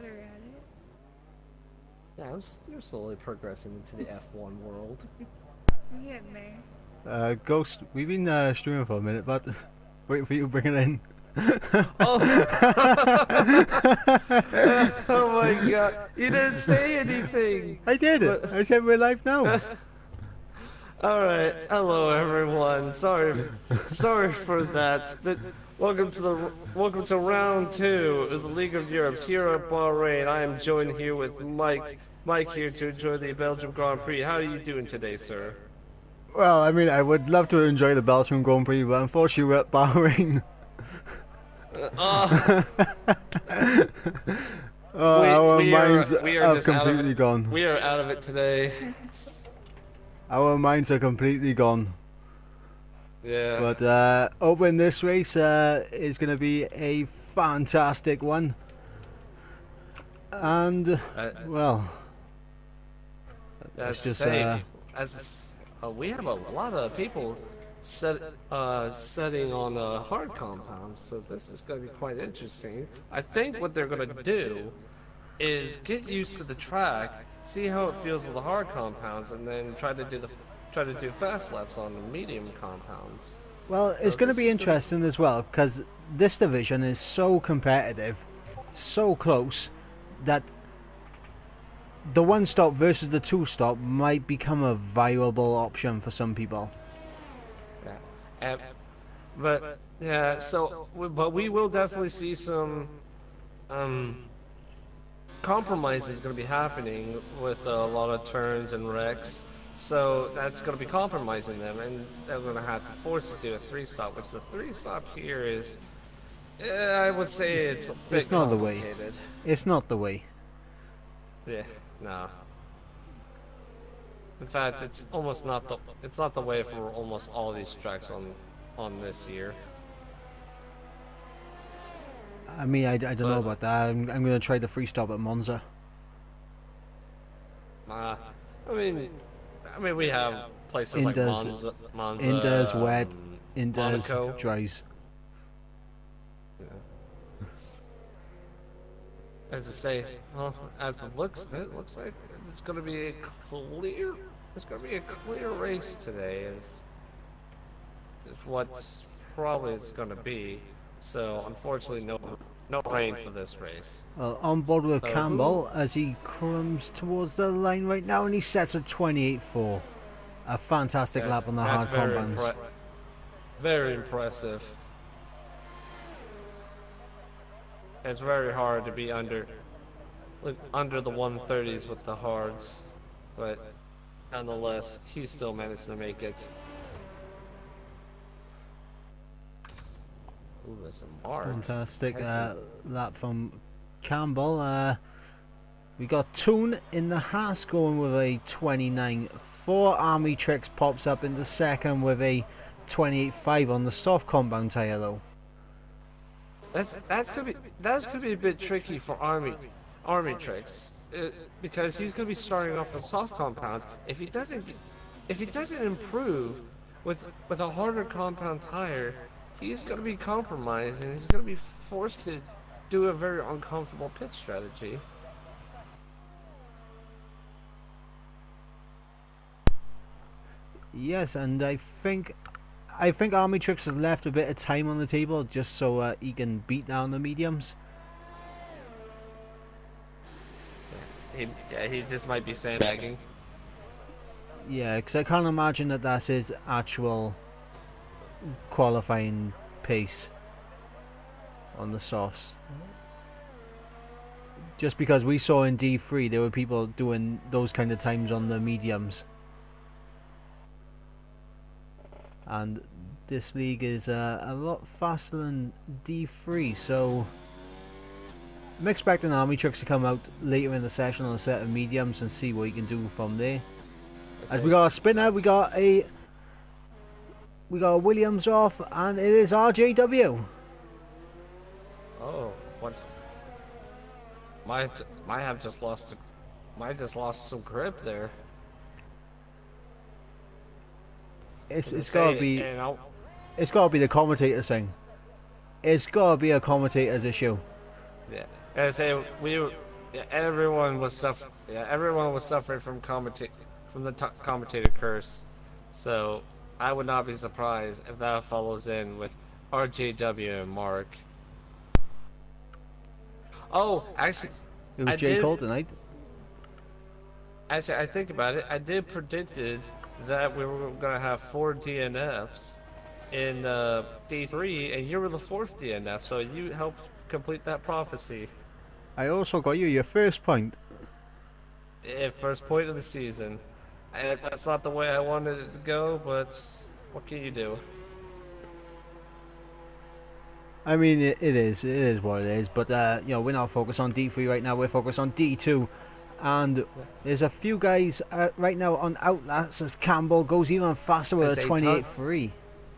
better at it. Yeah, you're slowly progressing into the F1 world. I'm getting there. Ghost, we've been streaming for a minute, but waiting for you to bring it in. Oh! Oh my god, you didn't say anything! I did it! But, I said we're live now! alright, hello everyone. Sorry for that. Welcome to round two of the League of Europes here at Bahrain. I am joined here with Mike. Mike here to enjoy the Belgium Grand Prix. How are you doing today, sir? Well, I mean, I would love to enjoy the Belgium Grand Prix, but unfortunately we're at Bahrain. Uh, Our minds we are have just out of completely it. gone. We are out of it today. Our minds are completely gone. Yeah. But opening this race is going to be a fantastic one. And, well, That's just say, we have a lot of people setting on hard compounds, so this is going to be quite interesting. I think what they're going to do is get used to the track, see how it feels with the hard compounds, and then try to do fast laps on the medium compounds. well, it's going to be interesting as well, because this division is so competitive, so close, that the one stop versus the two stop might become a viable option for some people. Yeah, but yeah, but we will definitely see some compromises going to be happening with a lot of turns and wrecks. So that's going to be compromising them, and they're going to have to force to do a three stop, which the three stop here is, I would say it's a bit It's not the way. complicated. It's not the way. Yeah, no. In fact, it's not the way for almost all these tracks on this year. I mean, I don't know about that. I'm going to try the free stop at Monza. I mean, we have places like Monza, Inder's wet, Inder's Monaco. dries. Yeah. As I say, well, as it looks like it's going to be a clear race today. Is what probably is going to be. So unfortunately, no rain for this race. Well, on board with Campbell as he comes towards the line right now, and he sets a 28.4. A fantastic lap on the hard compounds. Very impressive. It's very hard to be under the 130s with the hards, but nonetheless, he still managed to make it. Ooh, there's a mark. Fantastic lap from Campbell. We got Toon in the Haas going with a 29.4. Army Tricks pops up in the second with a 28.5 on the soft compound tyre though. That's gonna be a bit tricky for Army Tricks because he's gonna be starting off with soft compounds. If he doesn't improve with a harder compound tire, he's going to be compromised and he's going to be forced to do a very uncomfortable pit strategy. Yes, and I think Army Tricks has left a bit of time on the table just so he can beat down the mediums. He just might be sandbagging. Yeah, because I can't imagine that that's his actual qualifying pace on the softs. Just because we saw in D3 there were people doing those kind of times on the mediums, and this league is a lot faster than D3, so I'm expecting Army Trucks to come out later in the session on a set of mediums and see what he can do from there. As we got a spinner, we got a Williams off, and it is RJW. Oh, what? Might have just lost some grip there. It's gotta be the commentator's thing. It's gotta be a commentator's issue. Yeah, as I say, Yeah, everyone was suffering from the commentator curse. So I would not be surprised if that follows in with RJW and Mark. Oh, It was I J. did. Cole tonight. Actually, I think about it. I did predicted that we were gonna have 4 DNFs in D3, and you were the fourth DNF. So you helped complete that prophecy. I also got you your first point. First point of the season. That's not the way I wanted it to go, but what can you do? I mean, it is what it is. But you know, we're not focused on D3 right now. We're focused on D2, and there's a few guys right now on Outlast as Campbell goes even faster with It's a a ton. 28.3.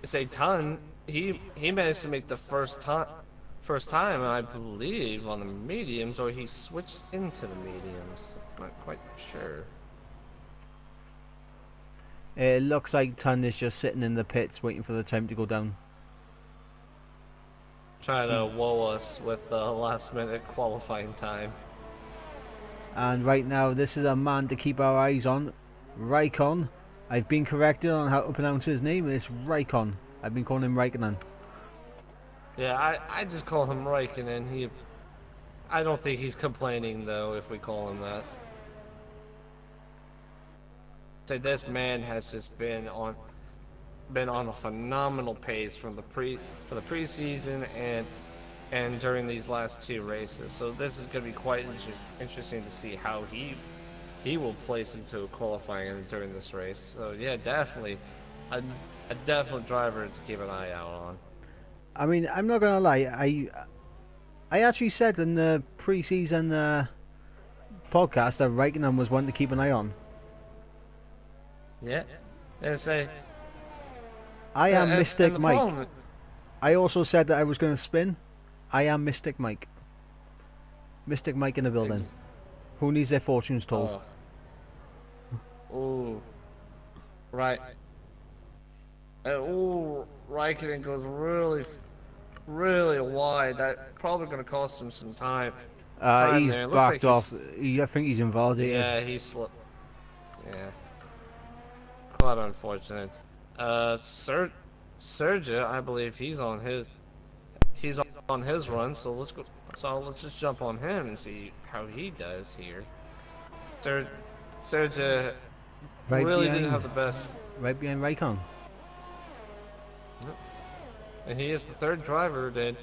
It's a ton. He managed to make the first time, I believe, on the mediums, or he switched into the mediums. I'm not quite sure. It looks like Ton is just sitting in the pits waiting for the time to go down. Trying to woe us with the last minute qualifying time. And right now, this is a man to keep our eyes on. Raikon. I've been corrected on how to pronounce his name. It's Raikon. I've been calling him Raikkonen. Yeah, I just call him Raikkonen. I don't think he's complaining though if we call him that. Say this man has just been on a phenomenal pace from for the preseason and during these last two races. So this is going to be quite interesting to see how he will place into qualifying during this race. So yeah, definitely a definite driver to keep an eye out on. I mean, I'm not gonna lie. I actually said in the preseason podcast that Raikkonen was one to keep an eye on. Yeah, and say I am Mystic and the Mike. problem, I also said that I was going to spin. I am Mystic Mike. Mystic Mike in the building. Who needs their fortunes told? Ooh, right. Ooh, Raikkonen goes really wide. That probably going to cost him some time. He's there. It looks backed like off. I think he's invalidated. yeah, he's slipped. Yeah, quite unfortunate. Sergio, I believe he's on his run. So let's go. So let's just jump on him and see how he does here. Sergio Right really behind, didn't have the best. right behind Raikkonen. And he is the third driver then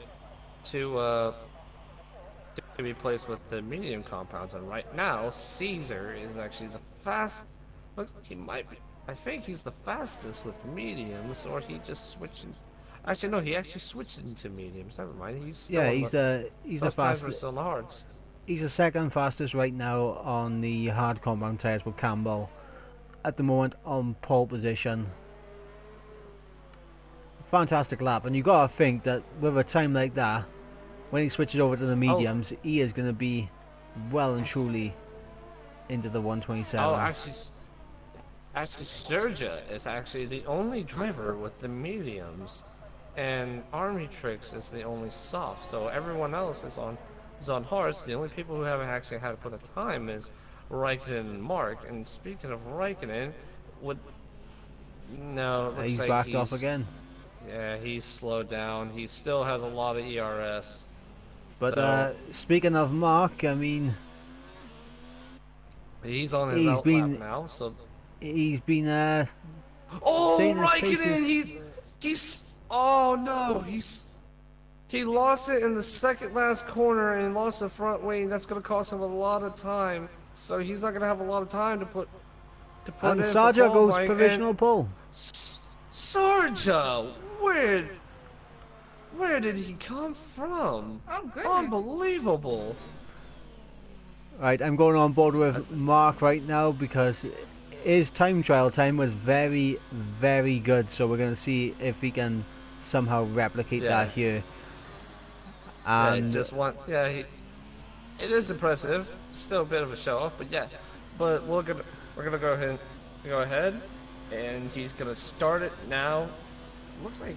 to be placed with the medium compounds. And right now, Caesar is actually the fast. Look, he might be. I think he's the fastest with mediums, or he just switched. Actually, no, he actually switched into mediums. Never mind. He's still Yeah, on he's the those times are fastest. still on the hards. He's the second fastest right now on the hard compound tires with Campbell. At the moment on pole position. Fantastic lap, and you gotta think that with a time like that, when he switches over to the mediums, he is gonna be well and truly into the 127s. Oh, actually, Sergio is actually the only driver with the mediums, and Army Tricks is the only soft. So everyone else is on hards. The only people who haven't actually had to put a time is Raikkonen and Mark. And speaking of Raikkonen, no, it looks He's like backed off again. Yeah, he's slowed down. He still has a lot of ERS. But speaking of Mark, I mean, He's on his he's outlap been now, so. he's been Oh, saying his pace Raikkonen! Oh no, he lost it in the second last corner and lost the front wing. That's gonna cost him a lot of time. So he's not gonna have a lot of time to put and in for Sarja goes qualifying, provisional pole. Sarja, where did he come from? Oh, goodness. Unbelievable. Right, I'm going on board with Mark right now because his time trial time was very, very good. So we're going to see if we can somehow replicate that here. And it is impressive. Still a bit of a show off, but yeah. But we're gonna go ahead, and he's gonna start it now. Looks like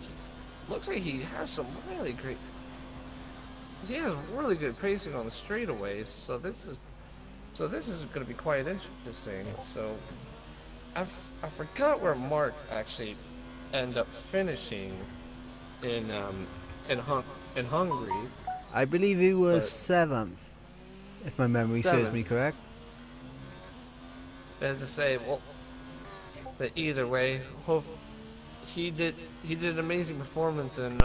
he has some really great. he has really good pacing on the straightaways. So this is going to be quite interesting. So I forgot where Mark actually ended up finishing in in Hung in Hungary, I believe he was but 7th, if my memory serves seventh. me correct. As I say, well, that either way, hope he did an amazing performance in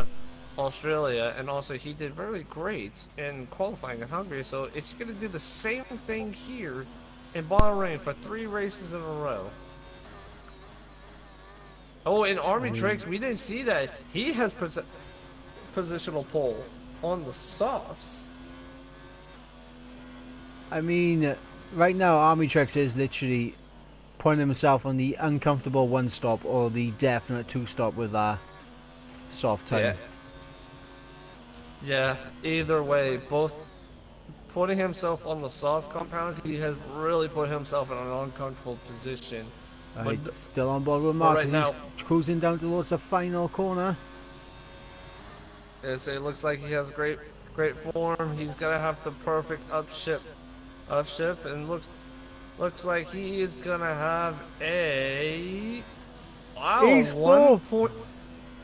Australia, and also he did very great in qualifying in Hungary. So is he going to do the same thing here in Bahrain for 3 races in a row? Oh, in I Army mean, Tricks, we didn't see that. He has positional pole on the softs. I mean, right now, Army Trex is literally putting himself on the uncomfortable one stop or the definite two stop with that soft Yeah, time. yeah. Either way, both putting himself on the soft compounds, he has really put himself in an uncomfortable position. But Right, still on board with but Mark right as he's now, cruising down towards the final corner. it looks like he has great form. He's gonna have the perfect upshift, and looks like he is gonna have a wow He's one fourth. point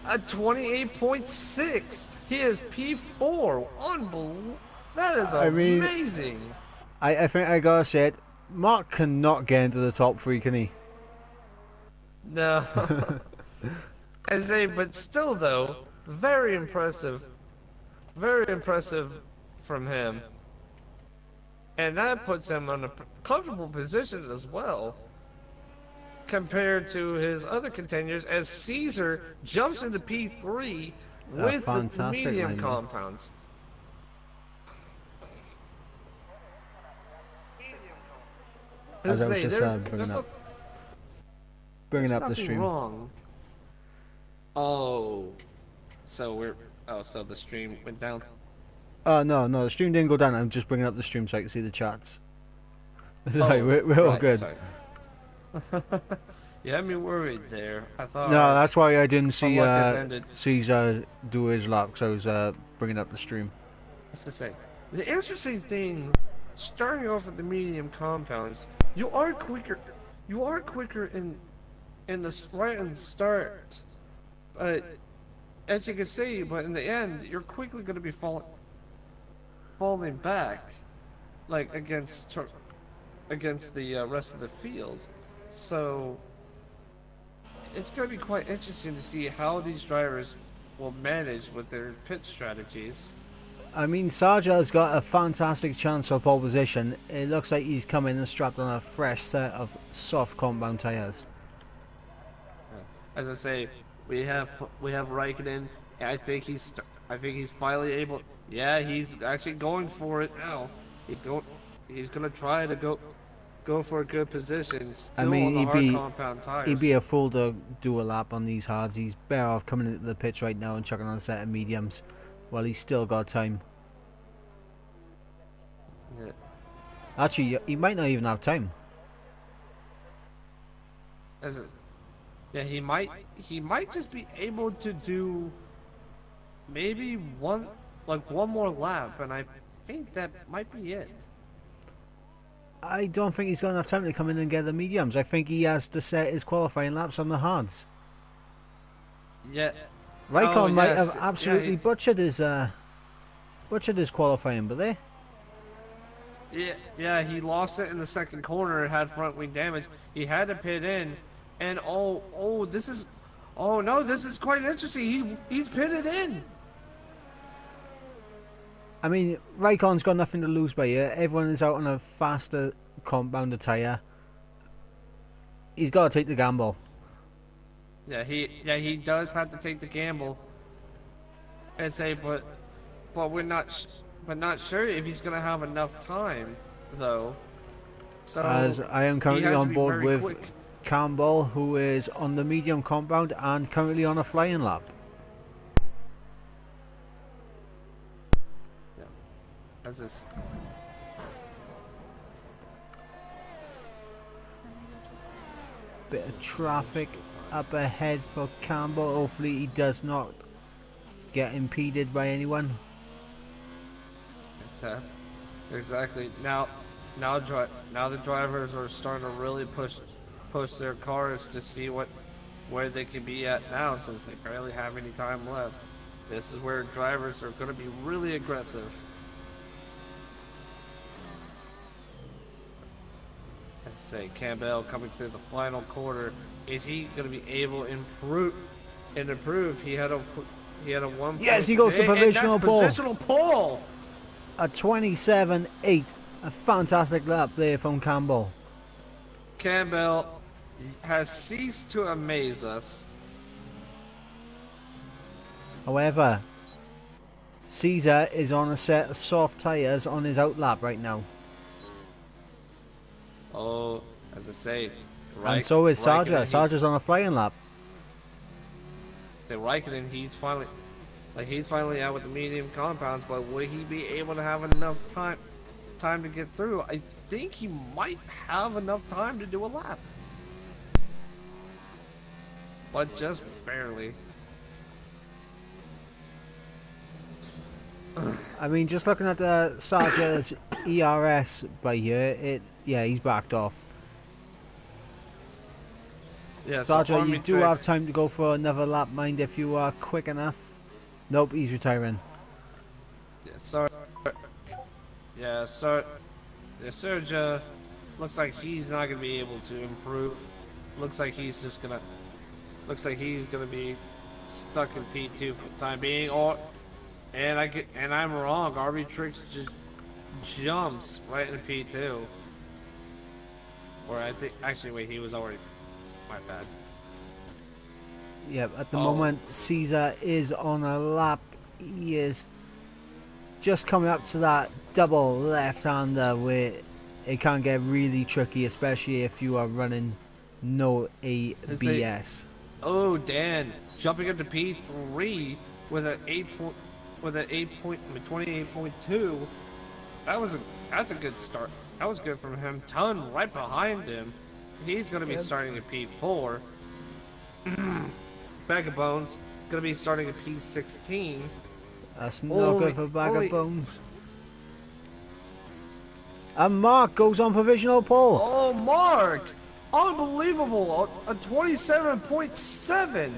a 28.6. He is P4. Unbelievable. That is I mean, amazing. I think I gotta say it. Mark cannot get into the top three, can he? No, I say, but still though, very impressive from him, and that puts him on a comfortable position as well compared to his other contenders. As Caesar jumps into P3 A with the fantastic medium line there. compounds. As Let's I was say just bringing there's up the nothing stream. wrong. Oh, so we're so the stream went down. Oh no, the stream didn't go down. I'm just bringing up the stream so I can see the chats. Right, Oh, we're all right, good. sorry. You had me worried there. I thought No, that's why I didn't our see luck has ended. Caesar do his lap because I was bringing up the stream. That's to say, the interesting thing, starting off with the medium compounds, you are quicker. You are quicker in the right in the start, but as you can see, but in the end, you're quickly going to be falling back, like against the rest of the field. So it's going to be quite interesting to see how these drivers will manage with their pit strategies. I mean, Sarja has got a fantastic chance for pole position. It looks like he's coming and strapped on a fresh set of soft compound tyres. As I say, we have Raikkonen. I think he's finally able. Yeah, he's actually going for it now. He's going. He's gonna try to go for a good position. I Still mean, on the hard compound he'd tires. be a fool to do a lap on these hards. He's better off coming into the pits right now and chucking on a set of mediums while he's still got time. Yeah. Actually, he might not even have time. As a, yeah, he might just be able to do maybe one more lap, and I think that might be it. I don't think he's got enough time to come in and get the mediums. I think he has to set his qualifying laps on the hards. Yeah. Oh Raikkonen might have yes. absolutely butchered his qualifying, but there. Yeah, he lost it in the second corner. It had front wing damage. He had to pit in, and oh no, this is quite interesting. He's pitted in. I mean, Raikonen's got nothing to lose by it. Everyone is out on a faster compounder tyre. He's got to take the gamble. Yeah, he does have to take the gamble and say, but but not sure if he's gonna have enough time though. So As I am he currently has to on be board very with quick. Campbell, who is on the medium compound and currently on a flying lap. Yeah, that's this. Bit of traffic up ahead for Campbell. Hopefully he does not get impeded by anyone. Yeah, exactly. Now the drivers are starting to really push their cars to see where they can be at now, since they barely have any time left. This is where drivers are going to be really aggressive. As I say, Campbell coming through the final quarter. Is he going to be able to improve? He had a one Yes, point, he goes to and that's provisional pole. positional pole. A 27.8. A fantastic lap there from Campbell. Campbell has ceased to amaze us. However, Caesar is on a set of soft tyres on his outlap right now. Oh, as I say, And so is Sarja. Raikkonen, Sarja's on a flying lap. The Raikkonen, he's finally out with the medium compounds, but will he be able to have enough time to get through? I think he might have enough time to do a lap, but just barely. I mean, just looking at the Sarja's ERS by here, he's backed off. Yeah, Sarja, you do have time to go for another lap, mind, if you are quick enough. Nope, he's retiring. Sergio looks like he's not gonna be able to improve. Looks like he's gonna be stuck in P2 for the time being. And I'm wrong. RB Tricks just jumps right into P2. Or I think actually wait, he was already. My bad. Yep, at the moment, Caesar is on a lap. He is just coming up to that double left-hander where it can get really tricky, especially if you are running no ABS. Dan jumping up to P3 with an 28.2. That's a good start. That was good from him. Ton right behind him. He's going to be starting at P4. Bag of Bones going to be starting at P16. That's not good for Bag of Bones. And Mark goes on provisional pole. Oh, Mark! Unbelievable! A 27.7!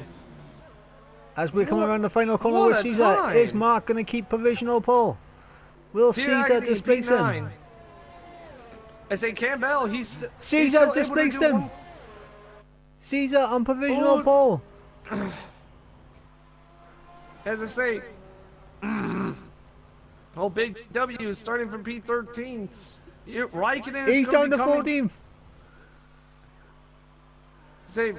As we come around the final corner with Caesar, is Mark going to keep provisional pole? Will Caesar displace him? I say Campbell, Caesar's displaced him. Caesar on provisional pole. As I say, Big W is starting from P13. Raikkonen is He's down to 14th. Say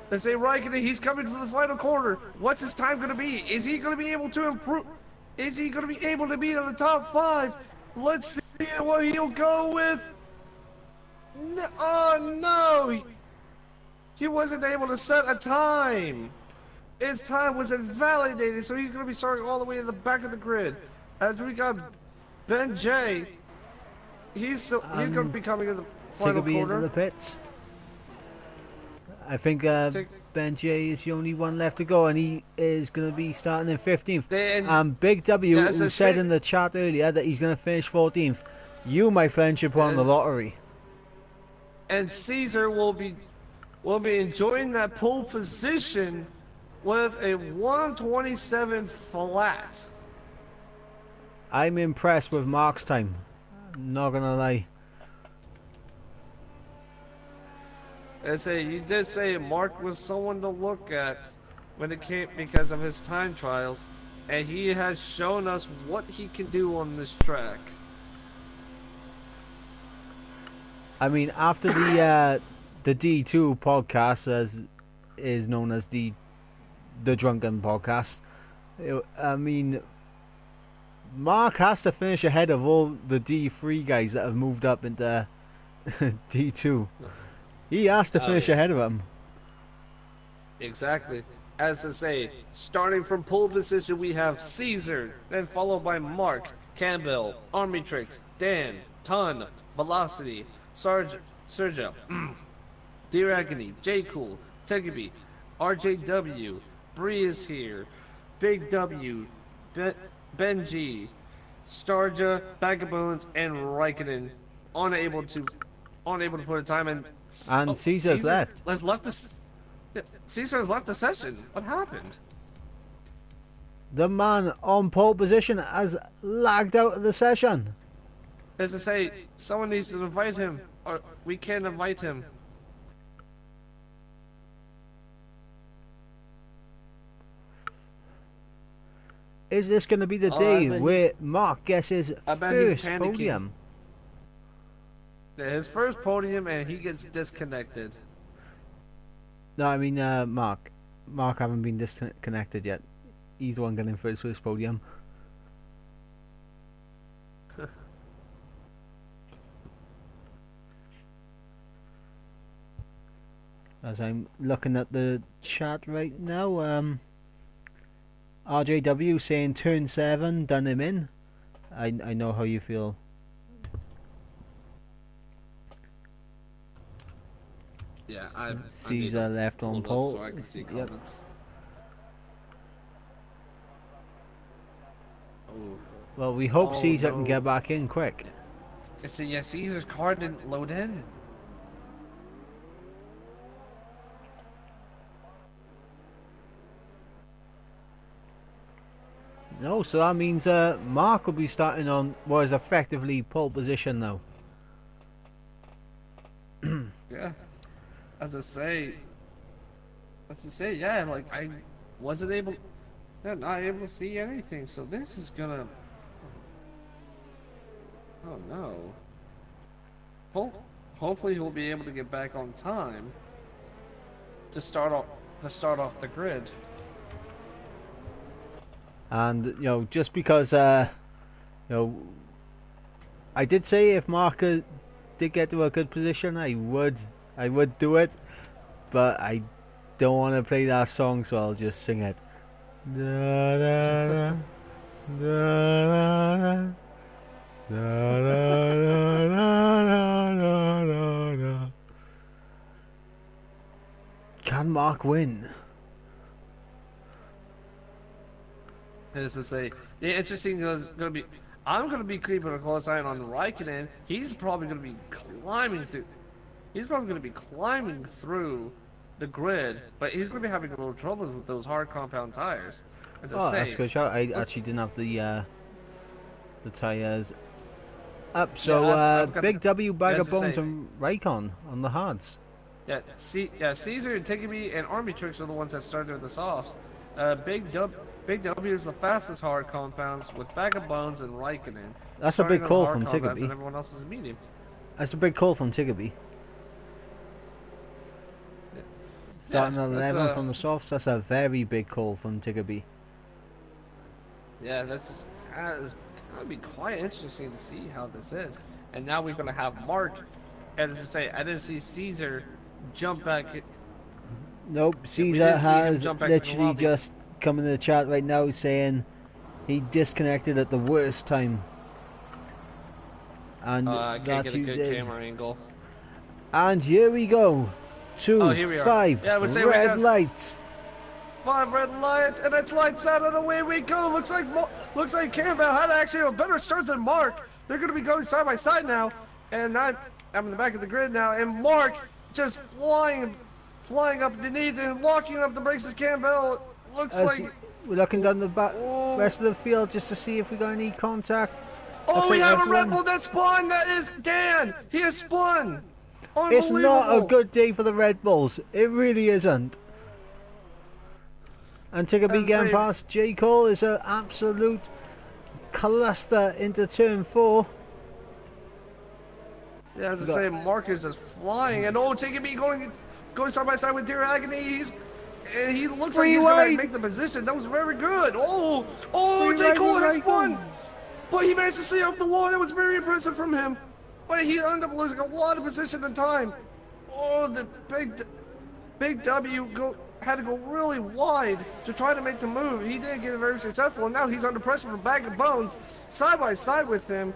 Raikkonen, he's coming for the final quarter. What's his time going to be? Is he going to be able to improve? Is he going to be able to be in the top 5? Let's see what he'll go with. No, oh no! He wasn't able to set a time. His time was invalidated, so he's going to be starting all the way to the back of the grid. As we got Ben J, he's going to be coming in the final quarter. Into the pits. I think Ben J is the only one left to go, and he is going to be starting in 15th. Big W, who said in the chat earlier that he's going to finish 14th. You, my friend, should put on the lottery. And Caesar will be enjoying that pole position with a 127 flat. I'm impressed with Mark's time. Not gonna lie. You did say Mark was someone to look at when it came because of his time trials, and he has shown us what he can do on this track. I mean, after the D2 podcast, as is known as the Drunken Podcast, I mean, Mark has to finish ahead of all the D3 guys that have moved up into D2. He has to finish ahead of them. Exactly. As I say, starting from pole position, we have Caesar, then followed by Mark, Campbell, Army Tricks, Dan, Ton, Velocity, Sergio, D-Ragony, J Cool, Tegaby, RJW, Bree is here, Big W, Benji, Starja, Vagabonds, and Raikkonen unable to put a time in. And Oh, Caesar's Caesar left. has left the. Caesar has left the session. What happened? The man on pole position has lagged out of the session. As I say, someone needs to invite him, or we can't invite him. Is this going to be the Oh, day where Mark gets his I bet he's first panicking. podium? His first podium, and he gets disconnected. No, I mean Mark. Mark haven't been disconnected yet. He's the one getting for his first podium. As I'm looking at the chat right now, RJW saying turn 7, done him in. I know how you feel. Yeah, I Caesar left on pole. so I can see comments. Oh. Well, we hope Caesar no. can get back in quick. So yeah, Caesar's car didn't load in. No, so that means Mark will be starting on what is effectively pole position now. Yeah, as I say, yeah, like I wasn't able, not able to see anything. So this is gonna. Oh no. Hopefully he'll be able to get back on time to start off the grid. And you know, just because you know, I did say if Mark did get to a good position, I would do it, but I don't want to play that song, so I'll just sing it. Da, da, da, da, da, da, da, da, da, da. Can Mark win? As I say, the interesting is going to be, I'm going to be keeping a close eye on Raikkonen. He's probably going to be climbing through. He's probably going to be climbing through the grid, but he's going to be having a little trouble with those hard compound tires. As I say, that's a good shot. I actually didn't have the tires up. So yeah, I've got Big W, Bag of Bones, say, and Raikon on the hards. Yeah, Caesar and Tiggerby and Army Tricks are the ones that started with the softs. Big W is the fastest hard compounds with Bag of Bones and Raikkonen. That's a big call from Tiggerby. Tiggerby. And everyone else is medium. That's a big call from Tiggerby. Starting at 11 from the softs, that's a very big call from Tiggerby. Yeah, that would be quite interesting to see how this is. And now we're going to have Mark. And as I say, I didn't see Caesar jump back. Nope, Caesar has literally just come in the chat right now saying he disconnected at the worst time. And I can't get a good camera angle. And here we go. 5 red lights. 5 red lights, and it's lights out, and away we go. Looks like Campbell had actually a better start than Mark. They're going to be going side by side now, and I'm in the back of the grid now, and Mark just flying up underneath and locking up the brakes as Campbell. We're looking down the rest of the field just to see if we got any contact. Oh, we have a Red Bull that spun. That is Dan. He has spun. It's not a good day for the Red Bulls. It really isn't. And Tiggerby getting past J. Cole is an absolute cluster into turn 4. Yeah, as I say, Marcus is flying, and Tiggerby going side by side with Dear Agony. And he looks like he's going to make the position. That was very good. J. Cole has spun. But he managed to stay off the wall. That was very impressive from him. But he ended up losing a lot of position and time. Oh, the big W had to go really wide to try to make the move. He didn't get it very successful, and now he's under pressure from Bag of Bones side by side with him.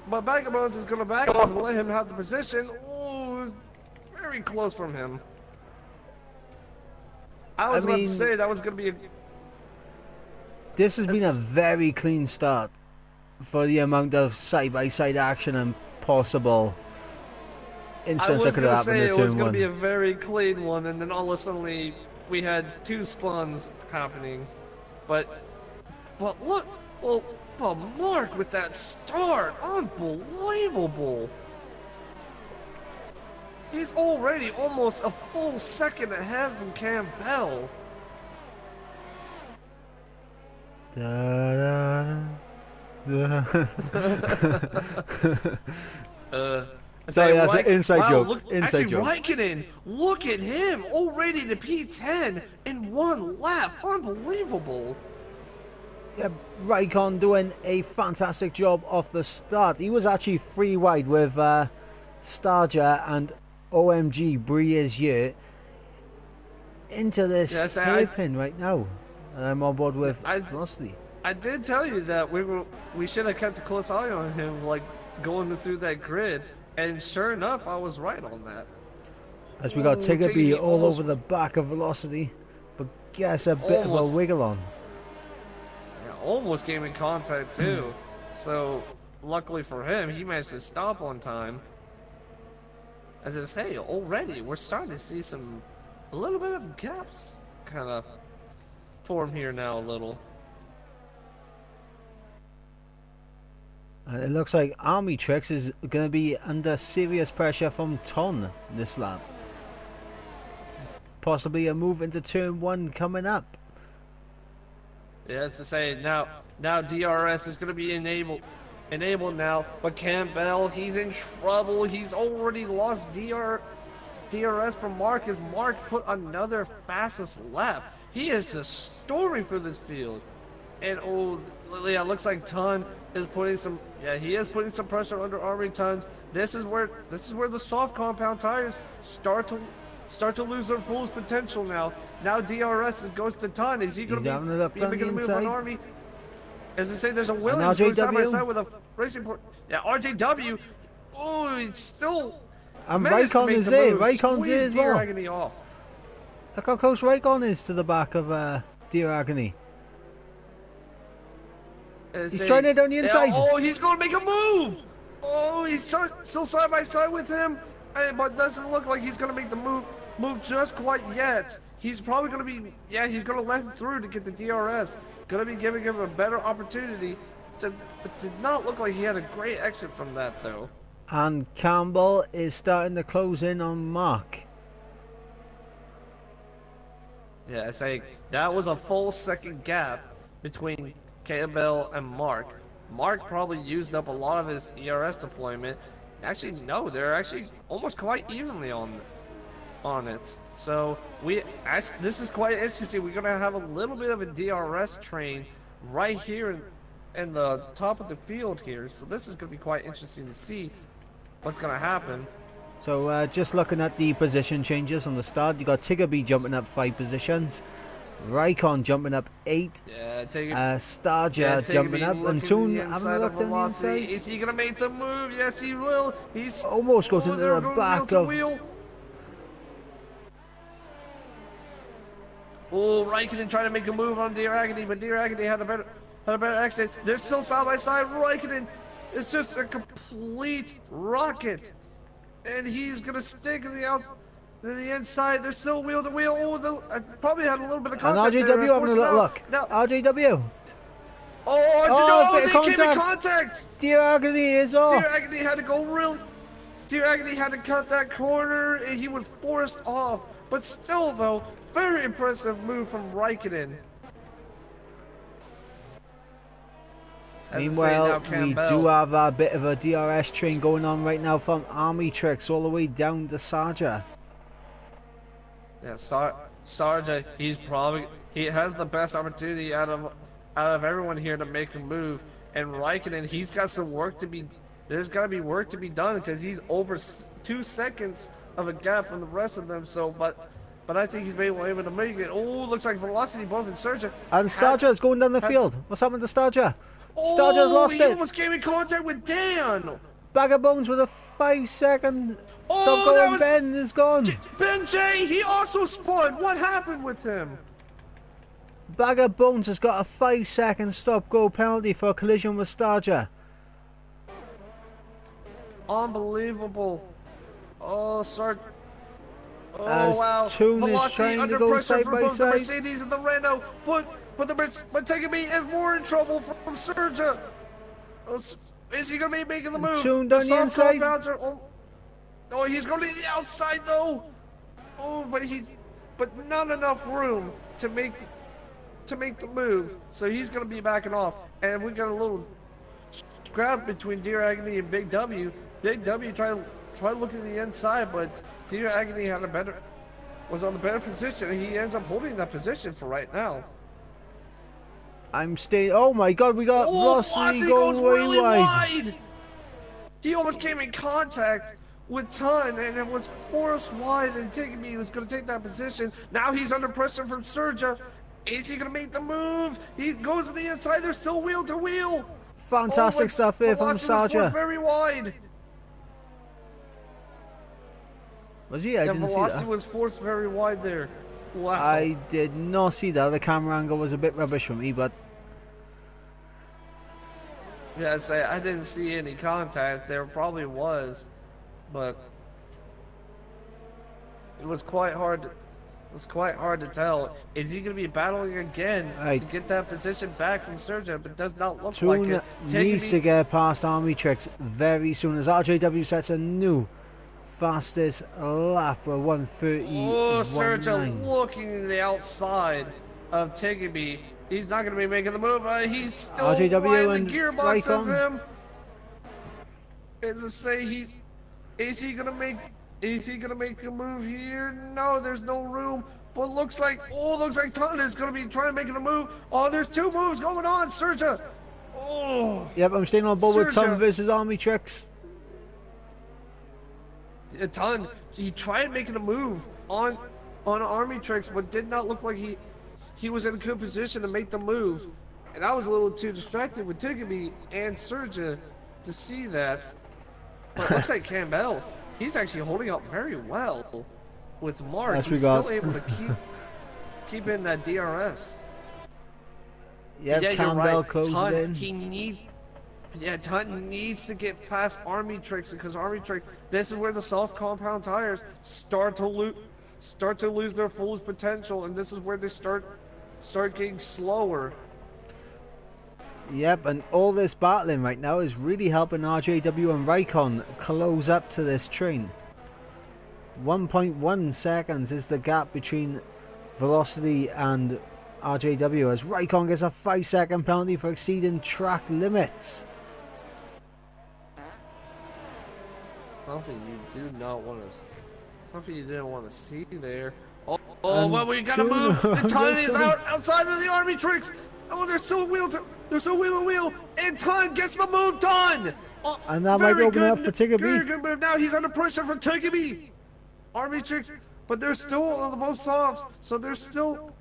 But Bag of Bones is going to back off and let him have the position. Oh, very close from him. I was about to say that was going to be This has been a very clean start. for the amount of side-by-side action and possible I instance was that could have gonna happened say in it was turn gonna be a one. very clean one, and then all of a sudden we had two spawns happening. But look, well, but Mark with that start, unbelievable. He's already almost a full second ahead from Campbell. Da, da, da. Uh, Sorry, that's an right? inside Wow, joke. look, Inside actually, joke. Raikkonen, look at him, already to P10 in one lap. Unbelievable. Yeah, Raikkonen doing a fantastic job off the start. He was actually 3 wide with Starja and OMG Briasier into this Yes, hairpin right now. And I'm on board with I, Velocity. I did tell you that we should have kept a close eye on him, like going through that grid, and sure enough, I was right on that. As we got Ooh, Tiggerby all almost, over the back of Velocity, but gets a bit of a almost, wiggle on. yeah, almost came in contact too. So luckily for him, he managed to stop on time. As I say, already we're starting to see a little bit of gaps kind of form here now a little. It looks like Army Tricks is going to be under serious pressure from Ton this lap. Possibly a move into turn 1 coming up. Yeah, it's to say now DRS is going to be enabled now, but Campbell, he's in trouble. He's already lost DRS from Mark as Mark put another fastest lap. He is a story for this field. And oh yeah, looks like Ton is putting some he is putting some pressure under Army Tons. This is where the soft compound tires start to lose their fullest potential now. Now DRS goes to Ton. Is he going to be making the move on Army? As I say, there's a Williams going side by side with a racing port. Yeah, RJW. Oh, it's still. And Raikkonen is there. Raikkonen's there as well. Agony off. Look how close Raikkonen is to the back of Dear Agony. He's trying it on the inside. Oh, he's going to make a move. Oh, he's still side by side with him, but doesn't look like he's going to make the move just quite yet. He's probably going to be, he's going to let him through to get the DRS. Going to be giving him a better opportunity. It did not look like he had a great exit from that, though. And Campbell is starting to close in on Mark. Yeah, I say that was a full second gap between Campbell and Mark. Mark probably used up a lot of his ERS deployment. Actually, no, they're actually almost quite evenly on it. So this is quite interesting. We're gonna have a little bit of a DRS train right here in the top of the field here. So this is gonna be quite interesting to see what's gonna happen. So just looking at the position changes from the start, you got Tiggerby jumping up 5 positions, Raikkonen jumping up 8, Starja jumping up, and Toon having a look down the inside. Is he gonna make the move? Yes, he will. He's almost goes into the back of. Oh, Raikkonen trying to make a move on Dear Agony, but Dear Agony had a better exit. They're still side by side. Raikkonen is just a complete rocket, and he's gonna stick in the inside. They're still wheel to wheel. Oh, I probably had a little bit of contact. And RJW having a little look. No. RJW. Oh, they came in contact. Dear Agony is off. Dear Agony had to go really. Dear Agony had to cut that corner, and he was forced off. But still, though, very impressive move from Raikkonen. Meanwhile, we do have a bit of a DRS train going on right now from Army Tricks all the way down to Sarja. Yeah, Sarja, he has the best opportunity out of everyone here to make a move, and Raikkonen, he's got some work to be. There's got to be work to be done because he's over 2 seconds of a gap from the rest of them. So, but I think he's able to make it. Oh, looks like Velocity both in Sarja. And Starja is going down the field. What's happened to Starja? Starja's lost it. He almost came in contact with Dan. Bag of Bones with a 5-second. Stop going. Ben is gone. Ben J, he also spun. What happened with him? Bag of Bones has got a 5-second stop-go penalty for a collision with Starger. Unbelievable. Oh, Sarge. Oh, As wow. Toon is Velocity trying to under go pressure side for by both the side. Mercedes and the Renault. But Tegami is more in trouble from Sergio. Oh, is he going to be making the move? Toon The down the soft inside. compounds are... Oh, he's going to the outside, though. Oh, but not enough room to make the move. So he's going to be backing off. And we got a little scrap between Dear Agony and Big W. Big W tried looking at the inside, but Dear Agony was on the better position, and he ends up holding that position for right now. I'm staying. Oh my God, we got Velocity going goes way really wide. wide. He almost came in contact with Ton, and it was forced wide, and Tigamy was going to take that position. Now he's under pressure from Sergio. Is he going to make the move? He goes to the inside. They're still wheel to wheel. Fantastic stuff here from Sarger. Very wide. Was he? I didn't see Velocity that. was forced very wide there. Wow. I did not see that. The camera angle was a bit rubbish for me, but Yeah, I didn't see any contact. There probably was, but it was quite hard. It was quite hard to tell. Is he going to be battling again to get that position back from Sergio? But it does not look like Toon it. needs to get past Army Tricks very soon as RJW sets a new fastest lap of 1:30. Oh, Sergio looking to the outside of Tigamy. He's not going to be making the move. He's still RJW right in and the gearbox of Raikkonen. him. As I say, is he gonna make a move here? No, there's no room. But looks like Ton is gonna be trying to make a move. Oh, there's two moves going on, Sergio. Oh. Yep, I'm staying on board with Ton Sergio. versus Army Tricks. A Ton, he tried making a move on Army Tricks, but did not look like he was in a good position to make the move. And I was a little too distracted with Tigamy and Sergio to see that. But it looks like Campbell, he's actually holding up very well with Mark. Yes, He's still able to keep in that DRS. Yep, Yeah, you're Campbell right. closed Ton, in. Ton needs to get past Army Tricks, because Army Tricks, this is where the soft compound tires start to lose their full potential, and this is where they start getting slower. Yep, and all this battling right now is really helping RJW and Raikkonen close up to this train. 1.1 seconds is the gap between Velocity and RJW as Raikkonen gets a 5-second penalty for exceeding track limits. Something you didn't want to see there. Oh, well, we gotta move. The Ton is outside of the Army Tricks. Oh, they're so wheel to wheel, and Ton gets the move done. Oh, And that might open up for Tigamy. Very good move. Now he's under pressure from Tigamy. Army Tricks, but they're still on the both softs, so these two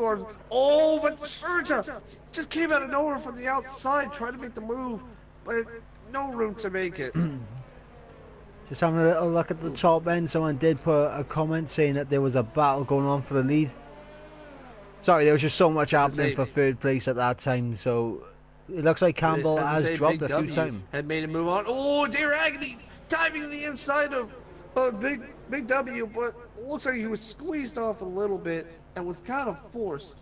are. Oh, but Sergio just came out of nowhere from the outside, trying to make the move, but no room to make it. Just having a little look at the top end, someone did put a comment saying that there was a battle going on for the lead. Sorry, there was just so much happening for third place at that time, so it looks like Campbell has dropped a few times. Had made a move on. Oh, Dear Agony diving to the inside of Big W, but it looks like he was squeezed off a little bit and was kind of forced.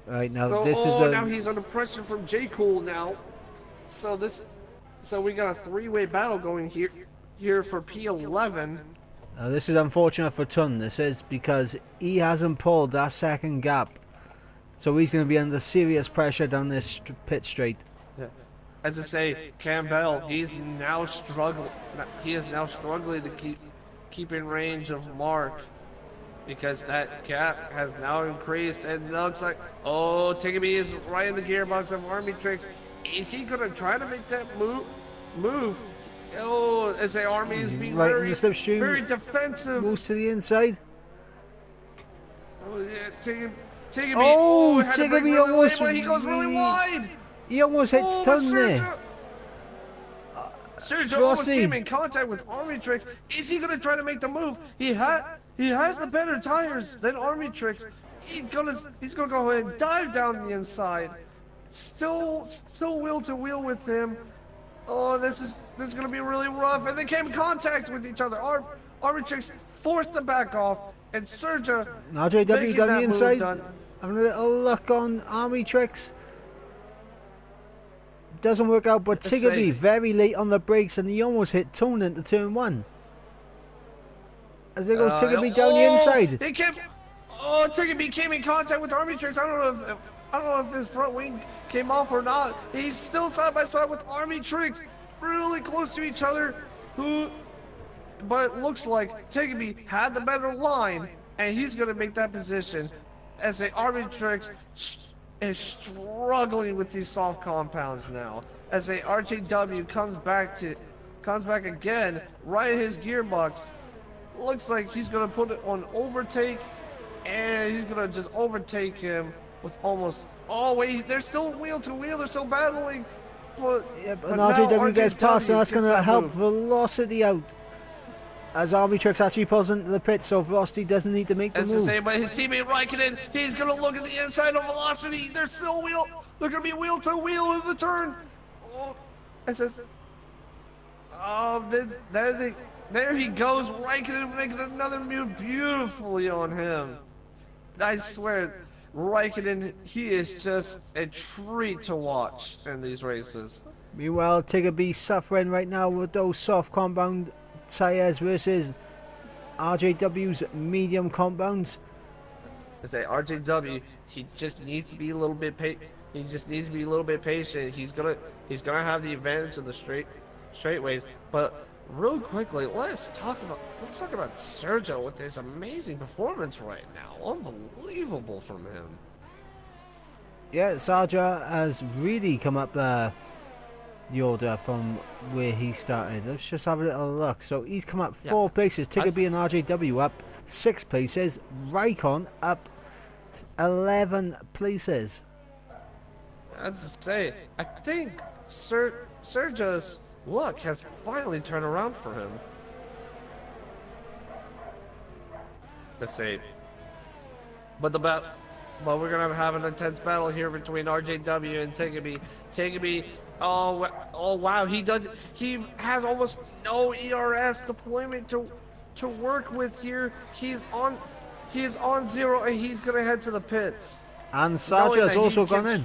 Right now, So, this is the. now he's under pressure from J. Cool now. So we got a three-way battle going here for P11. This is unfortunate for Ton. This is because he hasn't pulled that second gap, so he's going to be under serious pressure down this pit straight. Yeah. As I say, Campbell, he is now struggling to keep in range of Mark, because that gap has now increased, and it looks like, oh, Tigamy is right in the gearbox of Army Tricks. Is he going to try to make that move? Oh, as the Army is being right very, in the slipstream, very defensive. moves to the inside. Oh, yeah, Tigamy. Oh, had to break Tigamy really almost. late, but he goes really wide. He almost hits Oh, Ton there. Sergio almost came in contact with Army Tricks. Is he going to try to make the move? He had He has the better tires than Army Tricks. He's gonna go ahead and dive down the inside. Still wheel to wheel with him. Oh, this is gonna be really rough. And they came in contact with each other. Army Tricks forced to back off, and Serja RJW making down that the move inside. done. Having a little luck on Army Tricks. Doesn't work out, but Let's say- Tiggerby very late on the brakes, and he almost hit Tone into turn 1. As there goes Tiggerby down the inside. They kept. Oh, Tiggerby came in contact with Army Tricks. I don't know if his front wing came off or not. He's still side by side with Army Tricks, really close to each other. But it looks like Tiggerby had the better line, and he's gonna make that position. As the Army Tricks is struggling with these soft compounds now. As the RJW comes back again, right in his gearbox. Looks like he's gonna put it on overtake, and he's gonna just overtake him with almost. Oh wait, they're still wheel to wheel. They're still battling. But And RJW gets past, and that's going to help move. Velocity out. As Army Trucks actually pulls into the pit, so Velocity doesn't need to make the That's the move. same, but his teammate Raikkonen, he's gonna look at the inside of Velocity. They're still they're gonna be wheel to wheel in the turn. Oh, it says, oh, there he goes. Raikkonen making another move beautifully on him. I swear, Raikkonen, he is just a treat to watch in these races. Meanwhile, Tiggerby suffering right now with those soft compound tyres versus RJW's medium compounds. I say RJW, he just needs to be a little bit He just needs to be a little bit patient. He's gonna have the advantage of the straightaways. But real quickly, let's talk about Sergio with his amazing performance right now. Unbelievable from him. Yeah, Sarja has really come up the order from where he started. Let's just have a little look. So he's come up 4 places. Tiggerby and RJW up 6 places. Raikon up 11 places. That's to say, I think Sergio's luck has finally turned around for him. Let's say, but we're gonna have an intense battle here between RJW and Tiggerby. Tiggerby, oh wow, he has almost no ERS deployment to work with here. He is on 0, and he's gonna head to the pits. And Sarja's also gone in.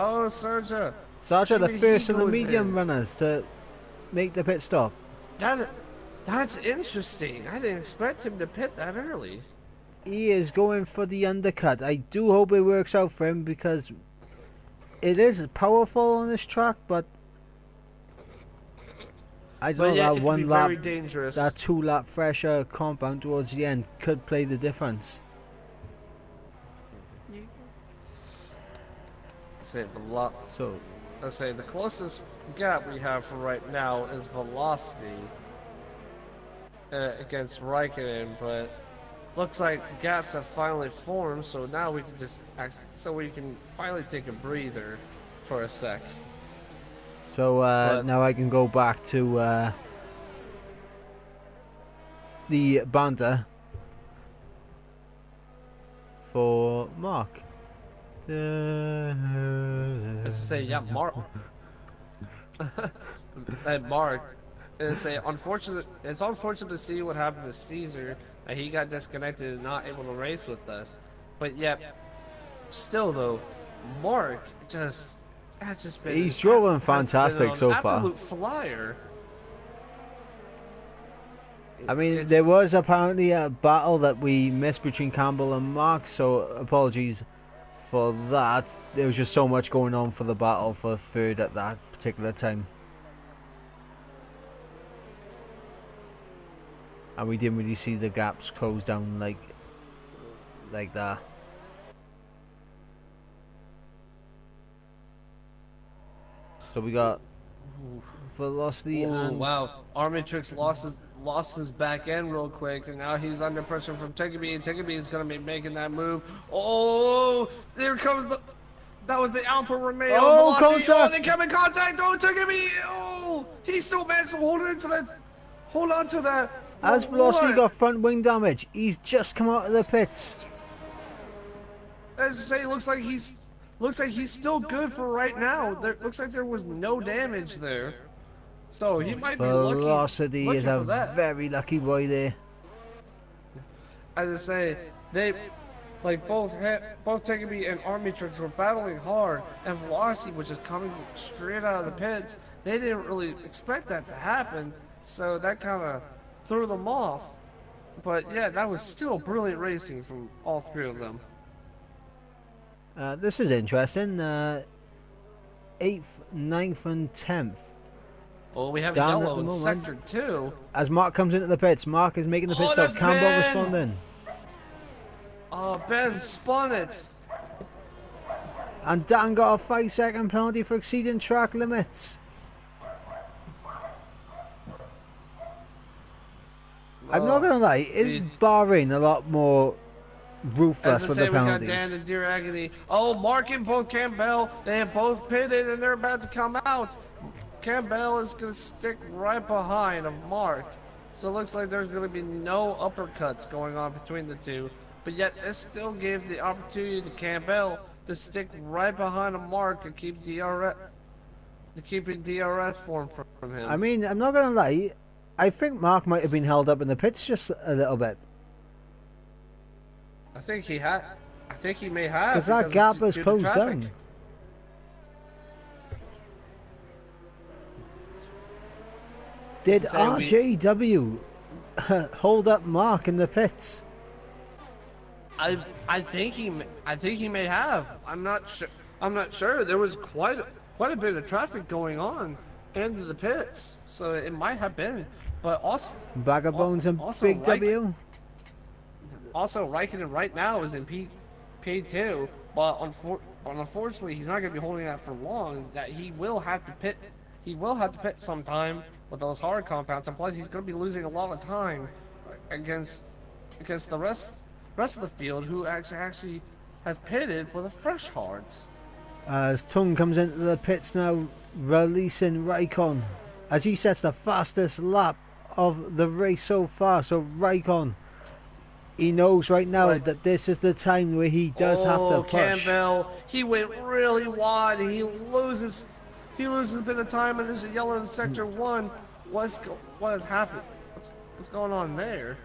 Oh, Serja. Sarja, the first of the medium runners to make the pit stop. That's interesting. I didn't expect him to pit that early. He is going for the undercut. I do hope it works out for him because it is powerful on this track, but I don't know, that 1 lap, that 2 lap fresher compound towards the end could play the difference. Let's say the closest gap we have for right now is Velocity against Raikkonen, but looks like gaps have finally formed, so now we can we can finally take a breather for a sec. So now I can go back to the banter for Mark. Let's say, yeah, Mark. And Mark, it's unfortunate to see what happened to Caesar. He got disconnected and not able to race with us. But yet, still though, Mark has just been. He's driven fantastic so far. Absolute flyer. I mean, there was apparently a battle that we missed between Campbell and Mark, so apologies for that. There was just so much going on for the battle for third at that particular time. And we didn't really see the gaps close down like that. So we got Velocity and... Wow, Armitrix lost his back end real quick, and now he's under pressure from Tiggerby, and Tiggerby is going to be making that move. Oh, there comes that was the Alfa Romeo. Oh, Velocity. contact! Oh, they come in contact. Oh, Tiggerby. Oh, he still managed to hold on to that Has But Velocity what? got front wing damage? He's just come out of the pits. As I say, looks like he's still good for right now. There looks like there was no damage there, so he might be Velocity is lucky a for that. very lucky boy there. As I say, they like both Takumi and Armitrix were battling hard, and Velocity was just coming straight out of the pits. They didn't really expect that to happen, so that kind of threw them off. But yeah, that was still brilliant racing from all three of them. This is interesting. 8th, 9th and 10th. Well, we have Down at yellow the in moment. sector 2. As Mark comes into the pits, Mark is making the pit Oh, stop. that's Campbell Ben! responding. Ben spun it. And Dan got a 5-second penalty for exceeding track limits. I'm not going to lie, is Bahrain a lot more ruthless As I with say, the we got penalties? Dan and Dear Agony. Oh, Mark and both Campbell, they have both pitted and they're about to come out. Campbell is going to stick right behind of Mark. So it looks like there's going to be no uppercuts going on between the two. But yet, this still gave the opportunity to Campbell to stick right behind a Mark and keep keeping DRS form from him. I mean, I'm not going to lie, I think Mark might have been held up in the pits just a little bit. I think he may have. Because that gap due is to closed traffic. down. Did So RJW hold up Mark in the pits? I think he may have. I'm not sure. There was quite a bit of traffic going on into the pits, so it might have been. But also, Bag of Bones and also Big W. Also, Raikkonen right now is in P2, but unfortunately, he's not going to be holding that for long. That he will have to pit. He will have to pit sometime with those hard compounds, and plus he's going to be losing a lot of time against the rest of the field, who actually has pitted for the fresh hards. As Tung comes into the pits now, releasing Raikkonen as he sets the fastest lap of the race so far. So Raikkonen, he knows right now that this is the time where he does have to push. Campbell, he went really wide. He loses a bit of time, and there's a yellow in sector 1. What has happened? What's going on there?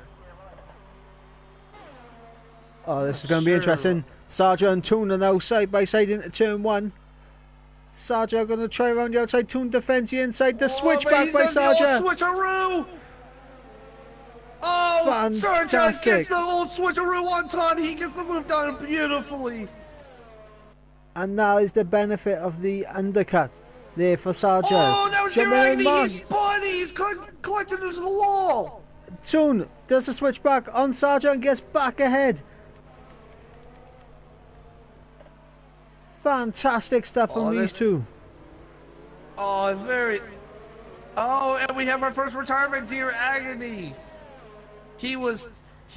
Oh, this is going to be interesting. Sarja and Toon are now side by side into turn 1. Sarja going to try around the outside. Toon defends the inside. The switchback by Sarja. Switcheroo! Oh, Sarja gets the old switcheroo on time. He gets the move done beautifully. And now is the benefit of the undercut there for Sarja. Oh, that was your agony. He's spun. He's collected into the wall. Toon does the switchback on Sarja and gets back ahead. Fantastic stuff from these two. Oh, and we have our first retirement, Dear Agony. He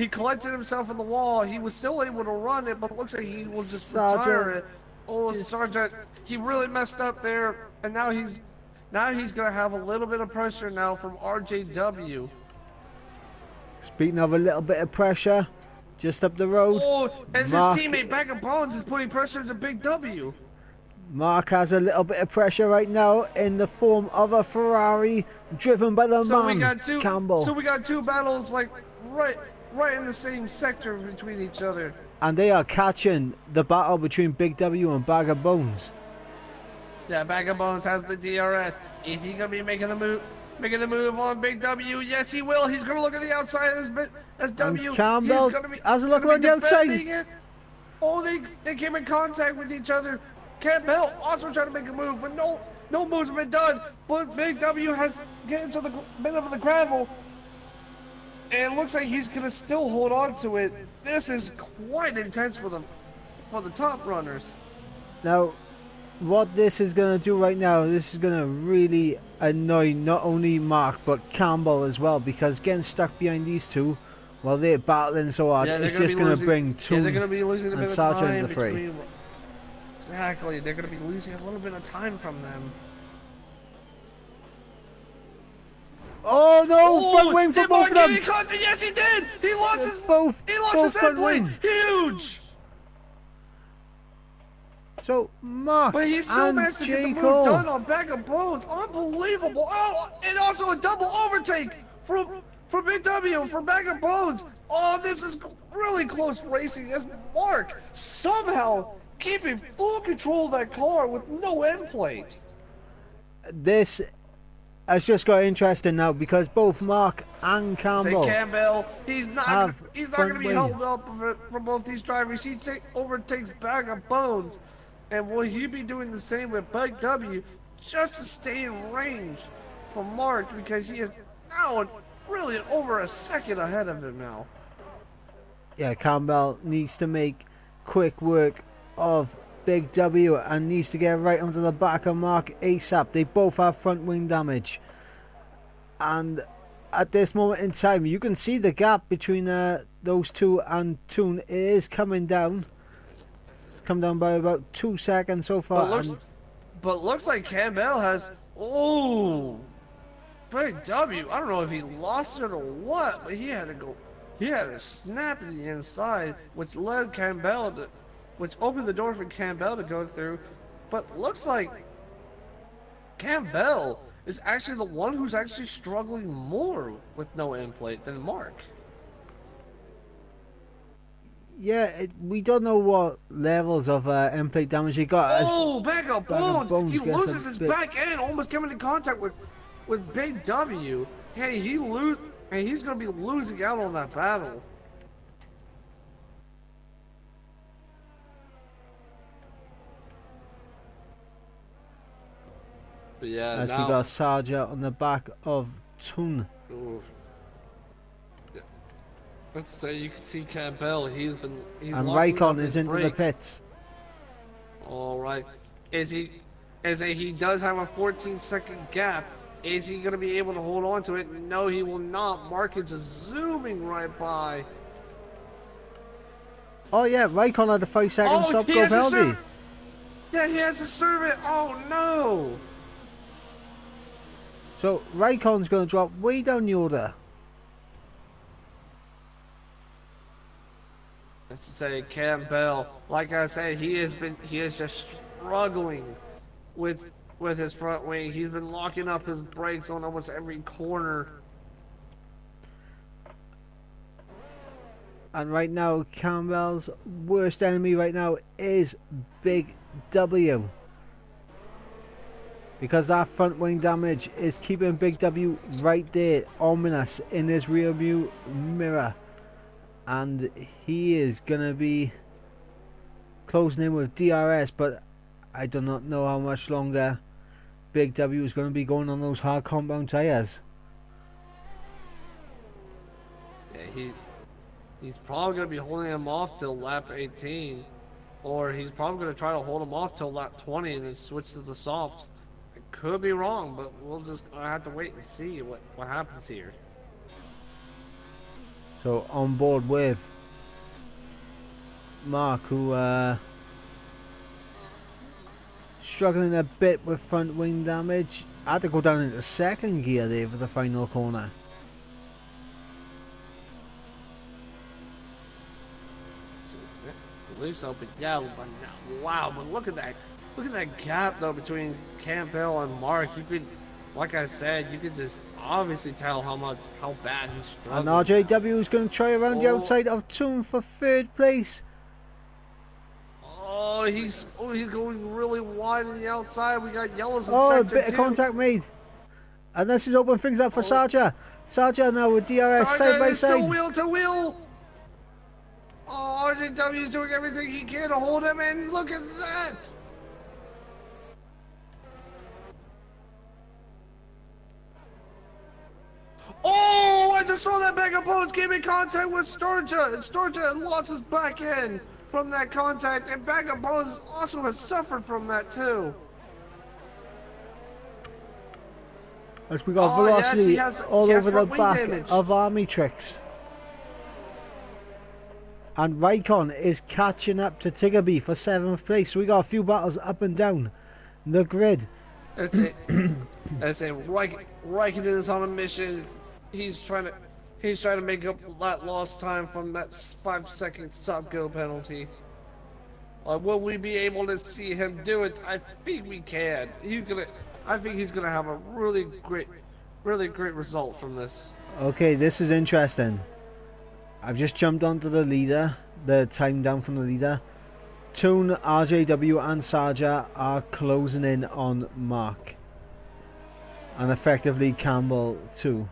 collected himself in the wall. He was still able to run it, but it looks like he will just retire it. Oh, Sergeant, he really messed up there, and now he's gonna have a little bit of pressure now from RJW. Speaking of a little bit of pressure, just up the road. Oh, and his teammate Bag of Bones is putting pressure to Big W. Mark has a little bit of pressure right now in the form of a Ferrari driven by the man, Campbell. So we got two battles like right in the same sector between each other. And they are catching the battle between Big W and Bag of Bones. Yeah, Bag of Bones has the DRS. Is he gonna be making the move? Making the move on Big W. Yes, he will. He's going to look at the outside as W. And Campbell has a look around the outside. It. Oh, they came in contact with each other. Campbell also trying to make a move, but no moves have been done. But Big W has get into the middle of the gravel. And it looks like he's going to still hold on to it. This is quite intense for the top runners. Now, what this is going to do right now, this is going to really annoy not only Mark but Campbell as well, because getting stuck behind these two while they're battling so hard, it's just going to bring Toon they're going to be losing a bit and of Sarja time into the fray. Exactly, they're going to be losing a little bit of time from them. Oh no! Front Oh, wing for did both Mark of them. get any contact? Yes, he did. He lost his. Both. He lost Both his front head plate. wing. Huge. So Mark But he still and managed to get the J. move Cole. done on Bag of Bones. Unbelievable. Oh, and also a double overtake from Big W for Bag of Bones. Oh, this is really close racing as Mark somehow keeping full control of that car with no end plate. This has just got interesting now because both Mark and Say Campbell Campbell, he's not gonna front be wing. held up from both these drivers. He overtakes Bag of Bones, and will he be doing the same with Big W just to stay in range for Mark because he is now really over a second ahead of him now. Yeah, Campbell needs to make quick work of Big W and needs to get right onto the back of Mark ASAP. They both have front wing damage. And at this moment in time, you can see the gap between those two and Toon is coming down. It's come down by about 2 seconds so far. But looks like Campbell has. Oh, Big W. I don't know if he lost it or what, but he had to go. He had to snap at the inside, which led Campbell to, which opened the door for Campbell to go through. But looks like Campbell is actually the one who's actually struggling more with no end plate than Mark. Yeah, we don't know what levels of end plate damage he got. Oh, Bag of Bones! He gets loses a his bit- back end, almost coming in contact with Big W. Hey, he's gonna be losing out on that battle. But yeah, As now we got Sarja on the back of Toon. ooh. Let's say you can see Campbell. He's And locking up Raikkonen his is into the brakes. pits. All right, he does have a 14-second gap. Is he gonna be able to hold on to it? No, he will not. Mark is zooming right by. Oh yeah, Raikkonen had a 5-second Oh, stop he go has to penalty. serve. Yeah, he has to serve it. Oh no. So Raikonen's going to drop way down the order. Let's say Campbell. Like I said, he is just struggling with his front wing. He's been locking up his brakes on almost every corner. And right now, Campbell's worst enemy right now is Big W. Because that front wing damage is keeping Big W right there, ominous in this rear view mirror. And he is going to be closing in with DRS, but I do not know how much longer Big W is going to be going on those hard compound tyres. Yeah, he's probably going to be holding him off till lap 18. Or he's probably going to try to hold him off till lap 20 and then switch to the softs. I could be wrong, but we'll just have to wait and see what happens here. So on board with Mark, who struggling a bit with front wing damage. I had to go down into second gear there for the final corner. Loose open, yeah, but now, wow, but look at that gap though between Campbell and Mark. You could, like I said, you could just obviously tell how bad he's struggling. And RJW is going to try around the outside of Toon for third place. Oh, he's going really wide on the outside. We got yellows in Oh, a sector bit of 2. contact made. And this is opening things up for Sarja. Sarja now with DRS side Target by is still side. wheel to wheel. Oh, RJW is doing everything he can to hold him, and look at that. Oh, I just saw that Bag of Bones came in contact with Storja, and Storja lost his back end from that contact, and Bag of Bones also has suffered from that too. As we got Oh, yes, velocity he has all over the front wing back damage. of Armitrix. And Raikkonen is catching up to Tiggerby for 7th place. So we got a few battles up and down the grid. It's a, it's a Raikkonen is on a mission. He's trying to, he's trying to make up that lost time from that 5 second stop go penalty. Will we be able to see him do it? I think we can. I think he's gonna have a really great result from this. Okay, this is interesting. I've just jumped onto the leader, the time down from the leader. Toon, RJW and Sarja are closing in on Mark. And effectively Campbell too.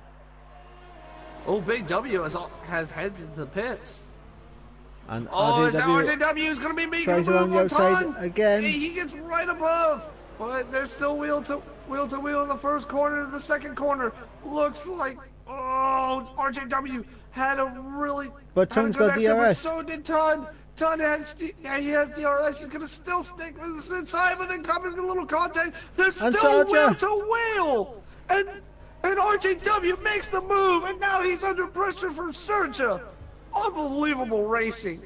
Oh, Big W has headed to the pits. And RJW is going to be making a tries move around on the outside time. again. He gets right above, but there's still wheel to wheel in the first corner. The second corner looks like RJW had a really But Ton's got exit, but DRS. so did Ton. Ton has he has DRS. He's gonna still stick with us inside, but then coming a little contact. There's And still Sarja. wheel to wheel, and RJW makes the move, and now he's under pressure from Sergio. Unbelievable racing.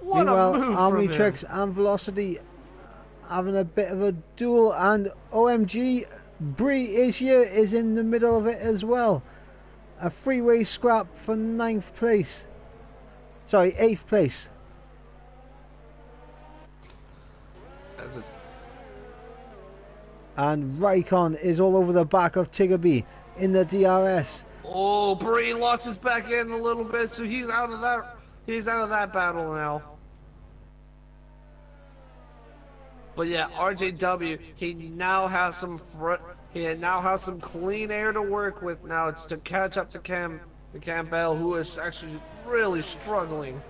What Meanwhile, a move Army from him. Tricks and Velocity having a bit of a duel, and OMG Bree is in the middle of it as well. A freeway scrap for 9th place. Sorry, 8th place. That's just, And Raikon is all over the back of Tiggerby in the DRS. oh, Bree lost his back end a little bit, so he's out of that. He's out of that battle now. But yeah, RJW, he now has some clean air to work with now. It's to catch up to Campbell, who is actually really struggling.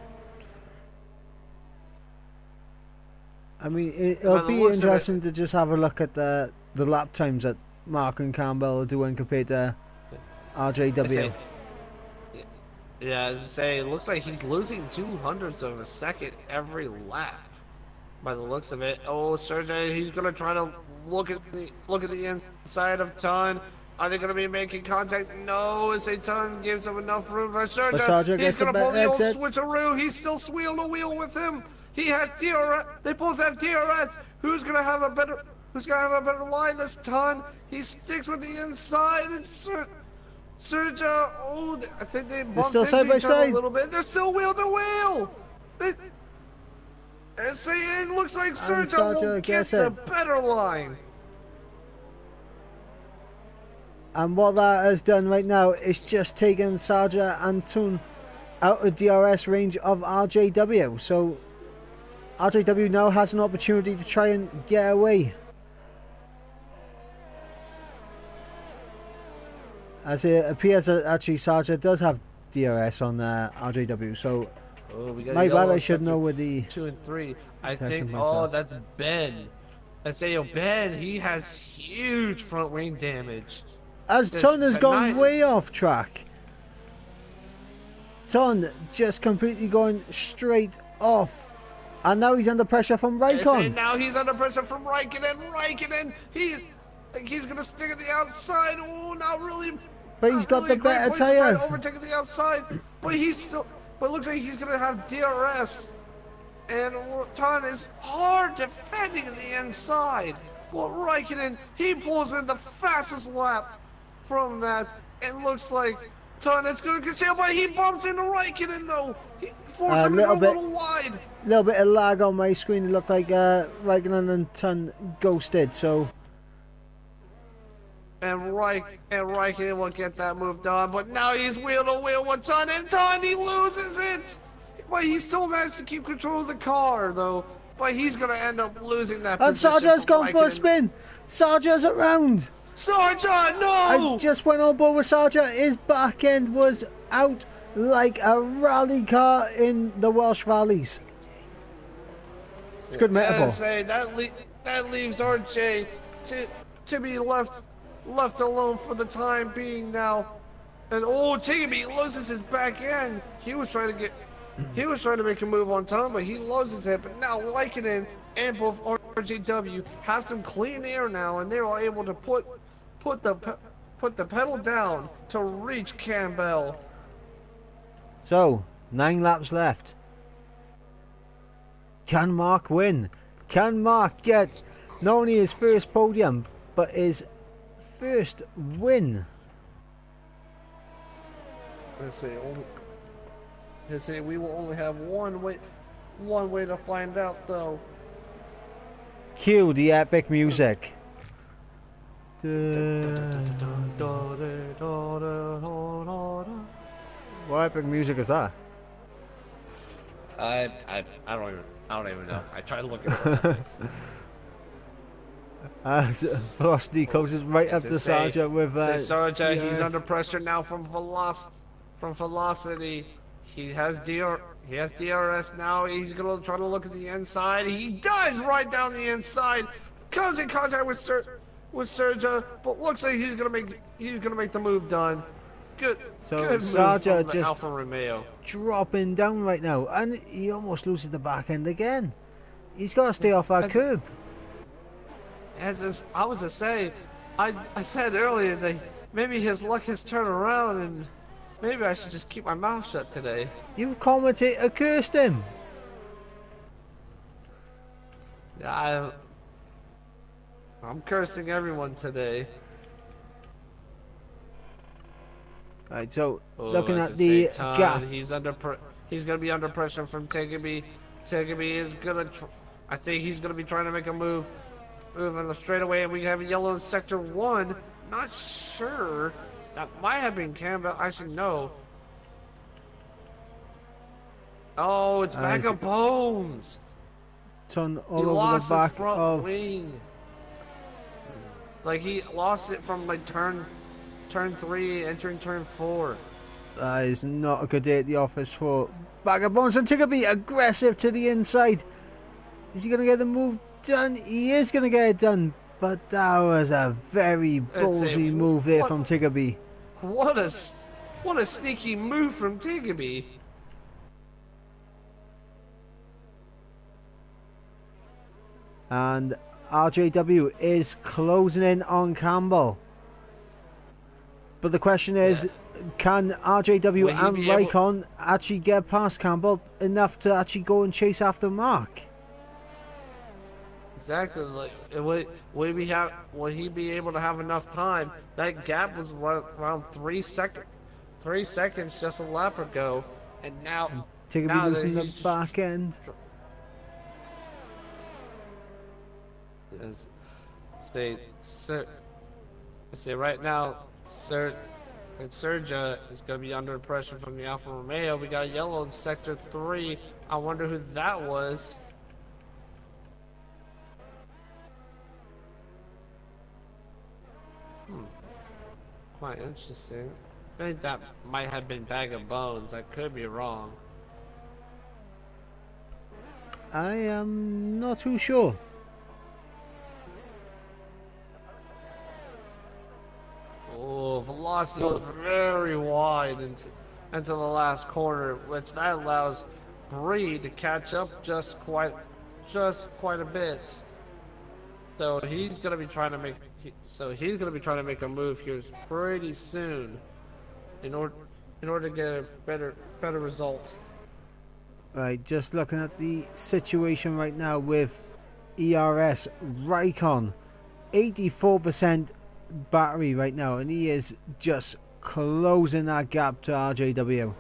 I mean, it'll be interesting to just have a look at the lap times that Mark and Campbell are doing compared to RJW. Yeah, as I say, it looks like he's losing 200ths of a second every lap. By the looks of it. Oh, Sergey, he's gonna try to look at the inside of Ton. Are they gonna be making contact? No, as a Ton gives him enough room for Sergey. He's gonna pull the old switcheroo. He's still wheel to wheel with him. He has DRS. They both have DRS. Who's gonna have a better line? This Ton. He sticks with the inside. And Sergio. Oh, I think they bumped into each other a little bit. They're still wheel to wheel. It looks like Sergio will get the better line. And what that has done right now is just taken Sarja and Toon out of DRS range of RJW. So RJW now has an opportunity to try and get away. As it appears that actually Sarja does have DRS on RJW. So my bad, I should know with the 2 and 3. I think. Oh, that's Ben. Let's say, Ben. He has huge front wing damage. As Ton has gone way off track. Ton just completely going straight off, and now he's under pressure from Raikkonen. Now he's under pressure from Raikkonen. He's gonna stick at the outside. Oh, not really. But he's got the better tires. Overtaking the outside, but But it looks like he's gonna have DRS, and Ton is hard defending in the inside. Well, Raikkonen, he pulls in the fastest lap from that, and looks like Ton is gonna conceal, but he bumps into Raikkonen though. He forces him to go a little wide. A little bit of lag on my screen. It looked like Raikkonen and Ton ghosted. So. And Raikkonen will get that move done, but now he's wheel to wheel with Ton, and Ton, he loses it! But he still managed to keep control of the car, though. But he's going to end up losing that position. And Sarja's gone for a spin! Sarja's around! Sarja, no! I just went on board with Sarja. His back end was out like a rally car in the Welsh Valleys. It's a good metaphor. Say, that leaves RJ to be left alone for the time being now. And Tiggerby loses his back end. He was trying to make a move on Tom, but he loses it. But now Raikkonen and both RJW have some clean air now, and they are able to put the pedal down to reach Campbell. So 9 laps left. Can Mark win? Can Mark get not only his first podium, but his first win. Let's say we will only have one way to find out though. Cue the epic music. What epic music is that? I don't even know. I tried looking it up. As Velocity closes right up to Sarja with Sarja, he's DRS. under pressure now from Velocity. He has DRS now. He's gonna try to look at the inside. He does right down the inside. Comes in contact with Sarja, but looks like he's gonna make the move done. Good. So good move Sarja from the just Alfa Romeo. dropping down right now, and he almost loses the back end again. He's got to stay off that curb. I was to say, I said earlier that maybe his luck has turned around, and maybe I should just keep my mouth shut today. You commentator cursed him. Yeah, I'm cursing everyone today. Right, so Oh, looking at at the same gap. time, he's gonna be under pressure from Tegeby. Tegeby is gonna. I think he's gonna be trying to make a move in the straightaway, and we have yellow in sector 1. Not sure. That might have been Campbell. Actually, no. Oh, it's Bag of Bones. It's on all He over lost the back his front of. wing. Like he lost it from like turn 3, entering turn 4. That is not a good day at the office for Bag of Bones, and Tiggerby aggressive to the inside. Is he going to get the move done? He is going to get it done, but that was a very ballsy move there from Tiggerby. What a sneaky move from Tiggerby. And RJW is closing in on Campbell. But the question is, can RJW and Raikkonen actually get past Campbell enough to actually go and chase after Mark? Exactly. Like, will he be able to have enough time? That gap was around 3 seconds. 3 seconds just a lap ago, and now Tiggerby losing the back end. Say right now, Sergio is going to be under pressure from the Alfa Romeo. We got a yellow in sector 3. I wonder who that was. Quite interesting. I think that might have been Bag of Bones. I could be wrong. I am not too sure. Oh, velocity was very wide into the last corner, which that allows Bree to catch up just quite a bit. So he's gonna be trying to make a move here pretty soon, in order to get a better result. Right, just looking at the situation right now with ERS Raikkonen, 84% battery right now, and he is just closing that gap to RJW.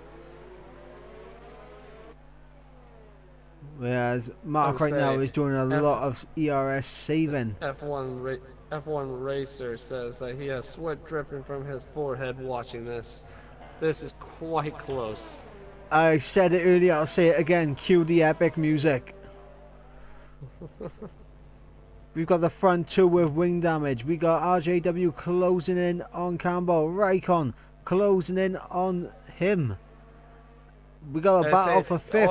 Whereas Mark right now is doing a lot of ERS saving. F1 Racer says that he has sweat dripping from his forehead watching this. This is quite close. I said it earlier, I'll say it again. Cue the epic music. We've got the front two with wing damage. We got RJW closing in on Campbell. Raikkonen closing in on him. We got a battle for fifth.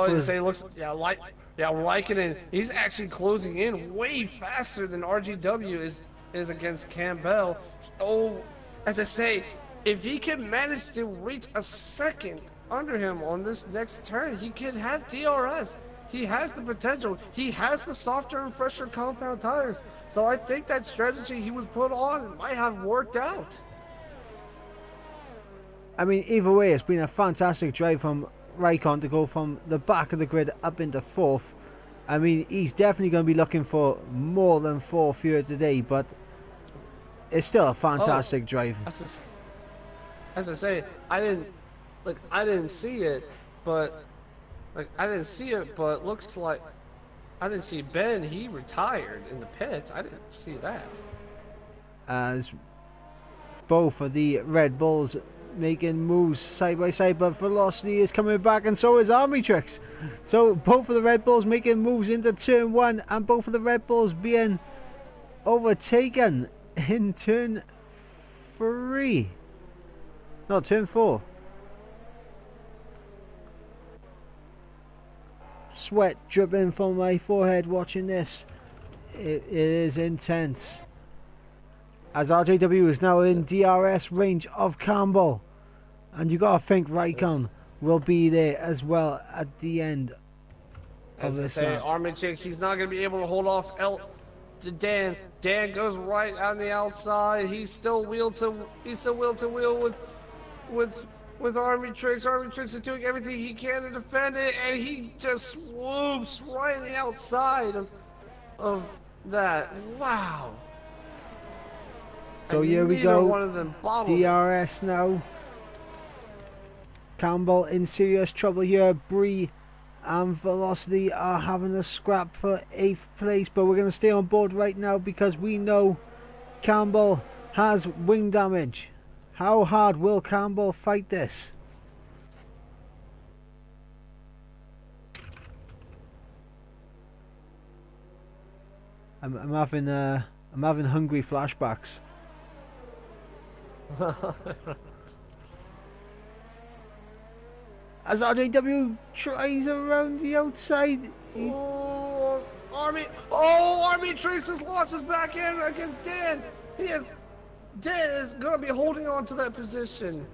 Raikkonen, he's actually closing in way faster than RGW is against Campbell. Oh, as I say, if he can manage to reach a second under him on this next turn, he can have DRS. He has the potential. He has the softer and fresher compound tires. So I think that strategy he was put on might have worked out. I mean, either way, it's been a fantastic drive from Raikkonen to go from the back of the grid up into fourth. I mean, he's definitely going to be looking for more than fourth here today, but it's still a Oh, fantastic drive. as as I say, I didn't see it, but I didn't see it, but looks like I didn't see Ben. He retired in the pits. I didn't see that. As both of the Red Bulls making moves side by side, but Velocity is coming back and so is Army Tricks. So both of the Red Bulls making moves into turn 1 and both of the Red Bulls being overtaken in turn 3. No, turn 4. Sweat dripping from my forehead watching this. It is intense. As RJW is now in DRS range of Campbell. And you gotta think Raikkonen will be there as well at the end of As I this say, lap. Armitage, he's not going to be able to hold off to Dan. Dan goes right on the outside. He's still wheel to wheel with Army Tricks. Army Tricks is doing everything he can to defend it, and he just swoops right on the outside of that. Wow. So And here we neither go. one of them bottled it. DRS now. Campbell in serious trouble here. Bree and Velocity are having a scrap for 8th place, but we're going to stay on board right now because we know Campbell has wing damage. How hard will Campbell fight this? I'm having hungry flashbacks. As RJW tries around the outside, Oh, Army Tricks has lost his back end against Dan. Dan is going to be holding on to that position.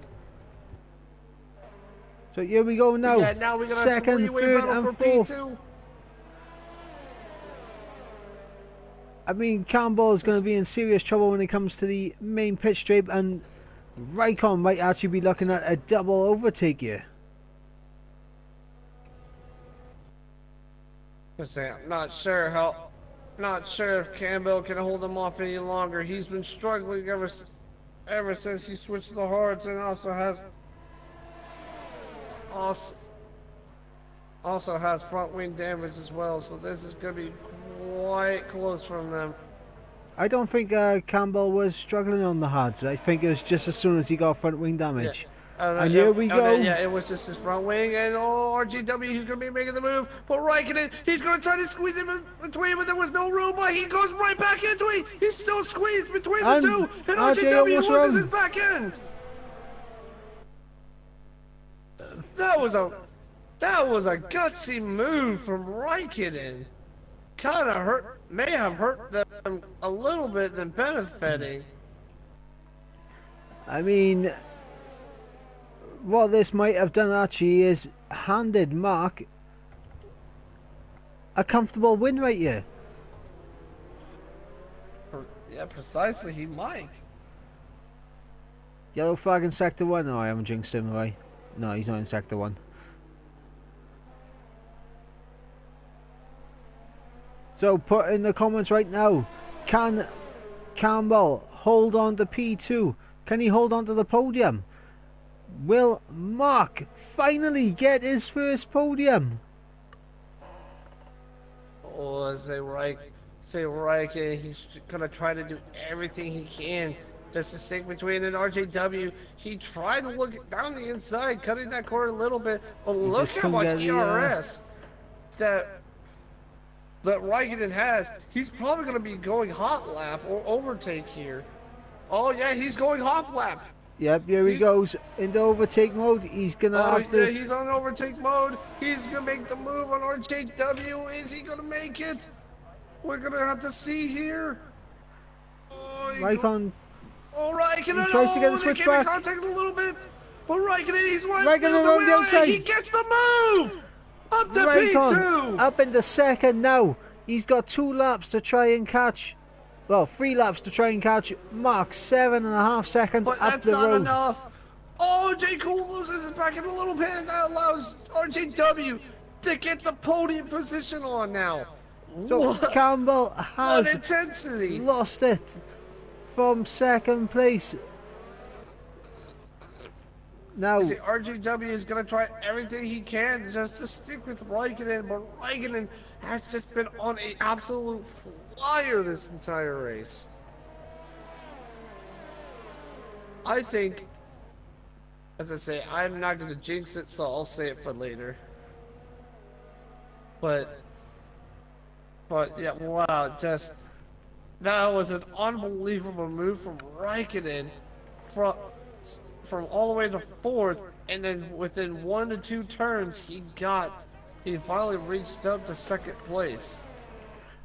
so here we go now. Yeah, now we're going to have a Second, three-way third battle and for fourth. P2. I mean, Campbell is going to be in serious trouble when it comes to the main pit straight, and Raikkonen might actually be looking at a double overtake here. I'm not sure if Campbell can hold him off any longer. He's been struggling ever since he switched to the hards, and also has front wing damage as well. So this is going to be quite close from them. I don't think Campbell was struggling on the hards. I think it was just as soon as he got front wing damage. And here we go. Yeah, it was just his front wing, and RGW, he's going to be making the move. But Raikkonen, he's going to try to squeeze him in between, but there was no room. But he goes right back into it. He's still squeezed between the two, and RGW loses his back end. That was a gutsy move from Raikkonen. Kind of may have hurt them a little bit than benefiting. I mean, what this might have done actually is handed Mark a comfortable win right here. Yeah, precisely, he might. Yellow flag in sector 1. No, I haven't jinxed him, right? No, he's not in sector 1. So put in the comments right now, can Campbell hold on to P2? Can he hold on to the podium? Will Mark finally get his first podium? Oh, say Raikkonen, he's gonna try to do everything he can just to stick between an RJW. He tried to look down the inside, cutting that corner a little bit, but look how much ERS that Raikkonen has. He's probably gonna be going hot lap or overtake here. Oh yeah, he's going hot lap. Yep, here he goes into overtake mode. He's gonna have to... yeah, he's on overtake mode. He's gonna make the move on RJW. Is he gonna make it? We're gonna have to see here. Raikkonen. Raikkonen. He tries to get the switch back. Contact a little bit. But Raikkonen, he's right. Raikkonen around the outside. He gets the move. Up to Raikkonen P2. up into second now. He's got 2 laps to try and catch. Well, 3 laps to try and catch Mark. 7.5 seconds But up that's the not road. enough. Oh, J. Cole loses his back in a little bit. That allows RJW to get the podium position on now. So What? Campbell has What intensity. lost it from second place. Now, You see, RJW is going to try everything he can just to stick with Raikkonen, but Raikkonen has just been on an absolute flyer this entire race. I think, as I say, I'm not going to jinx it, so I'll say it for later. But yeah, wow, just that was an unbelievable move from Raikkonen from all the way to fourth, and then within 1 to 2 turns, he finally reached up to second place.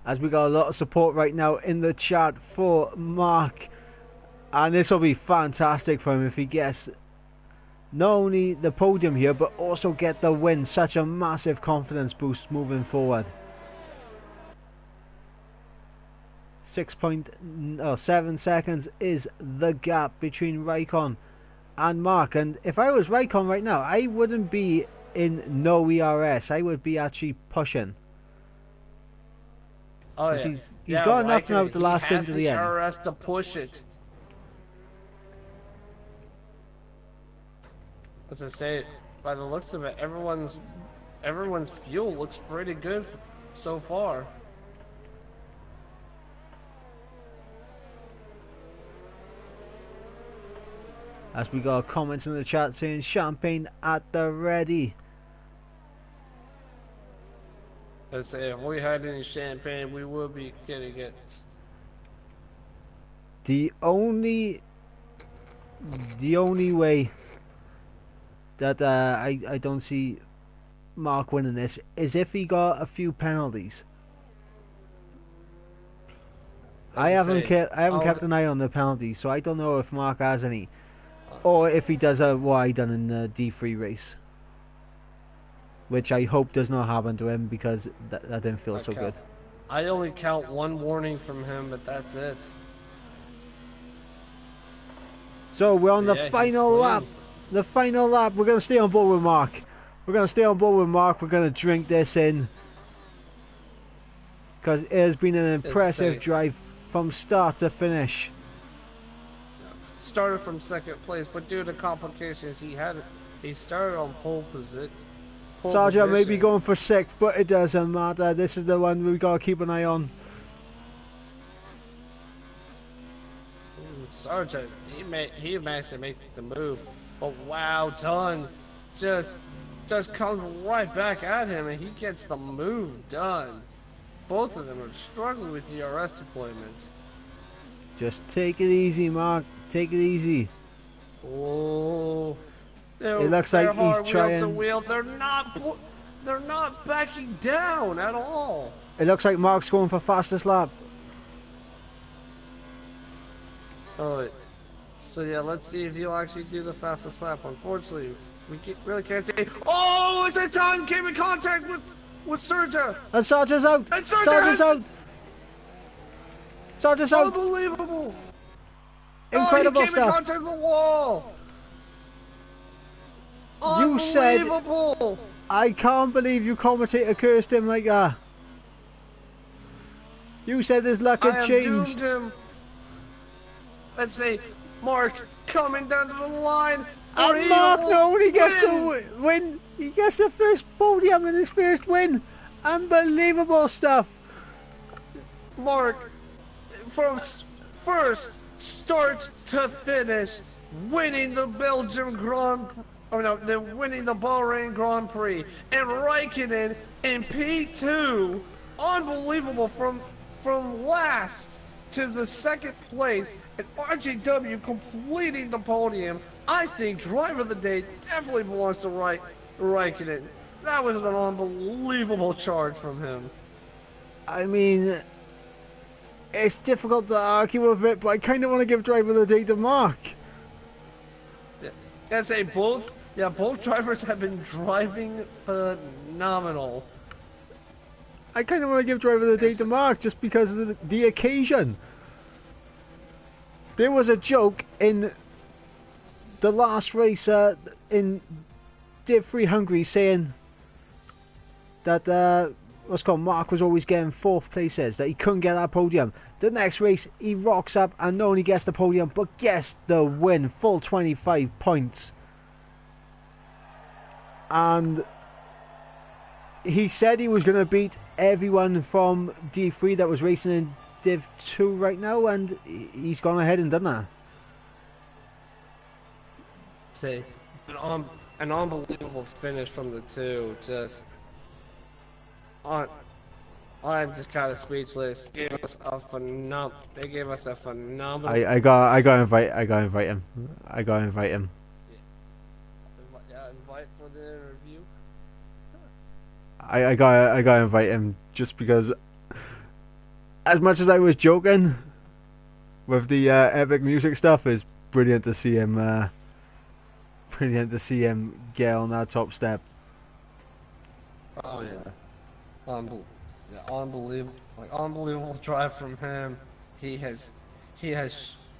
as we got a lot of support right now in the chat for Mark, and this will be fantastic for him if he gets not only the podium here, but also get the win. Such a massive confidence boost moving forward. 6.7 seconds is the gap between Raikkonen and Mark, and if I was Raikkonen right now, I wouldn't be in no ERS. I would be actually pushing. Oh yeah, he's got enough now to last into the end. ERS to push it. As I say, by the looks of it, everyone's fuel looks pretty good so far. As we got comments in the chat saying champagne at the ready. I say, if we had any champagne, we would be getting it. The only way that I don't see Mark winning this is if he got a few penalties. I haven't kept an eye on the penalties, so I don't know if Mark has any, or if he does what he done in the D3 race, which I hope does not happen to him, because that didn't feel so good. I only count 1 warning from him, but that's it. So we're on the final lap. The final lap. We're going to stay on board with Mark. We're going to drink this in, because it has been an impressive drive from start to finish. Started from second place, but due to complications, he started on pole position. Sergeant may be going for 6th, but it doesn't matter. This is the one we got to keep an eye on. Sergeant, he managed to make the move, but wow, Dunn just comes right back at him, and he gets the move done. Both of them are struggling with ERS deployment. Just take it easy, Mark. Take it easy. Oh, it looks like he's trying to wheel. They're not backing down at all. It looks like Mark's going for fastest lap. Oh, so yeah, let's see if he'll actually do the fastest lap. Unfortunately, we really can't see. Oh, is it done? Came in contact with Sergio. And Sergio's out. And Sergio's out. Sergio's out. Unbelievable. Incredible he came stuff. in contact with the wall. You said, Unbelievable. I can't believe you commentator cursed him like that. You said his luck had changed. Doomed him. Let's see, Mark coming down to the line. And Mark not only gets the win, he gets the first podium in his first win. Unbelievable stuff. Mark, from first start to finish, winning the Belgium Grand Prix. Oh no, they're winning the Bahrain Grand Prix, and Raikkonen in P2, unbelievable, from last to the second place, and RJW completing the podium. I think driver of the day definitely belongs to Raikkonen. That was an unbelievable charge from him. I mean, it's difficult to argue with it, but I kind of want to give driver of the day to Mark. Yeah, I say both drivers have been driving phenomenal. I kind of want to give driver of the day to Mark just because of the occasion. There was a joke in the last race in Div 3 Hungary saying that what's called Mark was always getting 4th places, that he couldn't get that podium. The next race, he rocks up and not only gets the podium, but gets the win, full 25 points. And he said he was going to beat everyone from D3 that was racing in Div 2 right now, and he's gone ahead and done that. Say, an unbelievable finish from the two. Just, I'm just kind of speechless. They gave us a phenomenal. I gotta invite him. Yeah, invite for the interview. I gotta invite him just because, as much as I was joking with the epic music stuff, it's brilliant to see him. Brilliant to see him get on that top step. Oh yeah, unbelievable! Like unbelievable drive from him. He has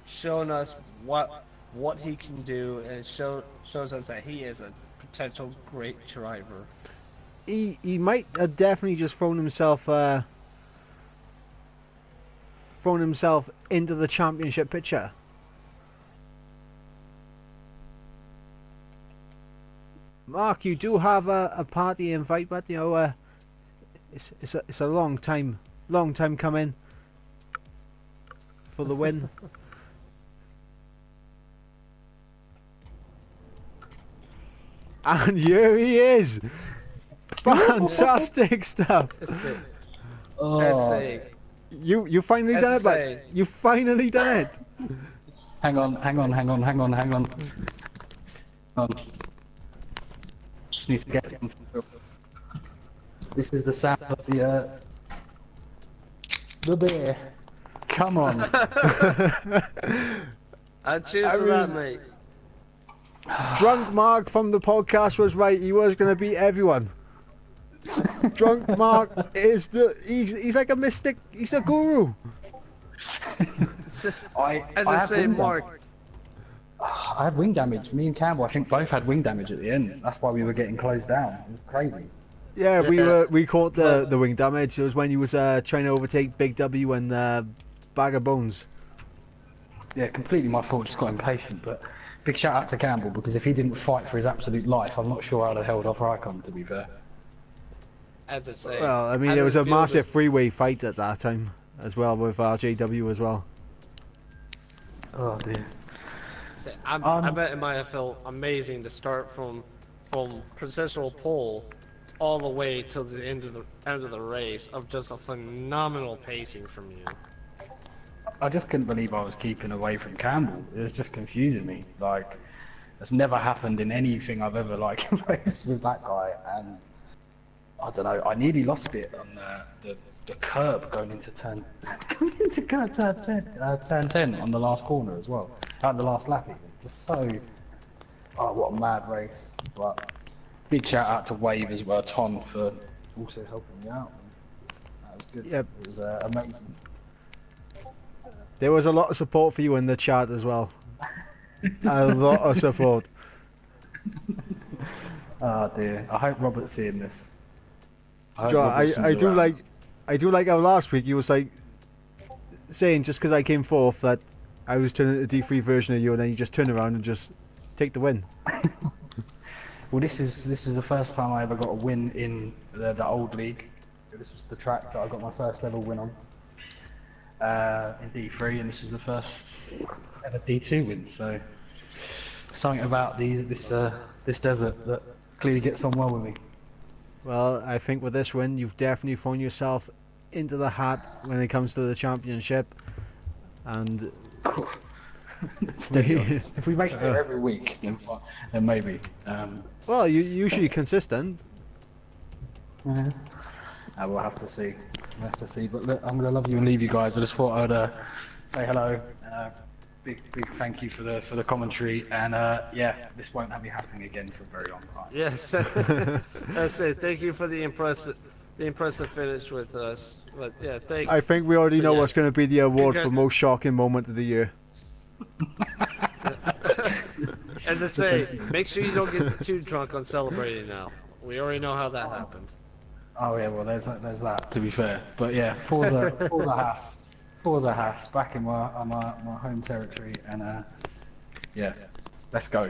shown us what he can do, and shows us that he is a potential great driver. He might have definitely just thrown himself into the championship picture. Mark, you do have a party invite, but you know it's a long time coming for the win. And here he is. Fantastic stuff. Oh. You finally done it, but you finally done it. Hang on. Just need to get something. This is the sound of the beer. Come on. Cheers to that, mate. Drunk Mark from the podcast was right. He was going to beat everyone. Drunk Mark is he's like a mystic. He's a guru. Mark. I had wing damage. Me and Campbell, I think, both had wing damage at the end. That's why we were getting closed down. It was crazy. Yeah, we caught the wing damage. It was when he was trying to overtake Big W and Bag of Bones. Yeah, completely my fault. Just got impatient. But big shout out to Campbell, because if he didn't fight for his absolute life, I'm not sure I'd have held off Icon, to be fair. As I say. Well, I mean, there was a massive three-way fight at that time as well with RJW as well. Oh dear. I bet it might have felt amazing to start from processional pole all the way till the end of the race of just a phenomenal pacing from you. I just couldn't believe I was keeping away from Campbell. It was just confusing me. Like, it's never happened in anything I've ever raced with that guy, and I don't know. I nearly lost it on the curb going into turn 10 on the last corner as well. At the last lap, even. Just so. Oh, what a mad race! But big shout out to Wave as well, Tom, for also helping me out. That was good. Yep. It was amazing. There was a lot of support for you in the chat as well. A lot of support. Oh dear. I hope Robert's seeing this. I do like how last week you was like saying just because I came fourth that I was turning the D3 version of you, and then you just turn around and just take the win. Well, this is the first time I ever got a win in the old league. This was the track that I got my first ever win on in D3, and this is the first ever D2 win. So something about this desert that clearly gets on well with me. Well, I think with this win, you've definitely thrown yourself into the hat when it comes to the championship, and. If we race there every week, then maybe. Well, you're usually consistent. Yeah. We'll have to see. But look, I'm gonna love you and leave you guys. I just thought I'd say hello. Big thank you for the commentary, and yeah, this won't be happening again for a very long time. Yes, that's it. Thank you for the impressive finish with us. But yeah, I think we already know what's going to be the award for most shocking moment of the year. As I say, make sure you don't get too drunk on celebrating now. We already know how that happened. Oh yeah, well there's that to be fair. But yeah, Forza Haas, back in my home territory, and yeah, let's go.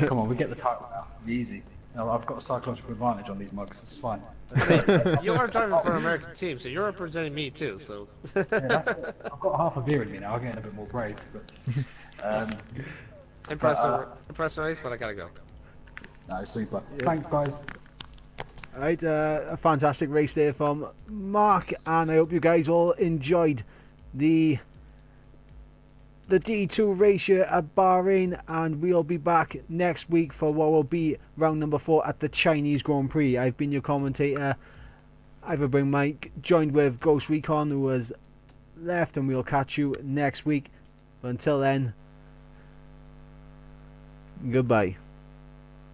Come on, we get the title now. It'll be easy. No, I've got a psychological advantage on these mugs. It's fine. Let's go. You are driving for an American team, so you're representing me too. So Yeah, that's it. I've got half a beer in me now. I'm getting a bit more brave. But, impressive race, but I gotta go. no, super. Thanks, guys. Right, a fantastic race there from Mark, and I hope you guys all enjoyed the D2 race here at Bahrain, and we'll be back next week for what will be round number 4 at the Chinese Grand Prix. I've been your commentator, Iverbring Mike, joined with Ghost Recon, who has left, and we'll catch you next week. But until then, goodbye.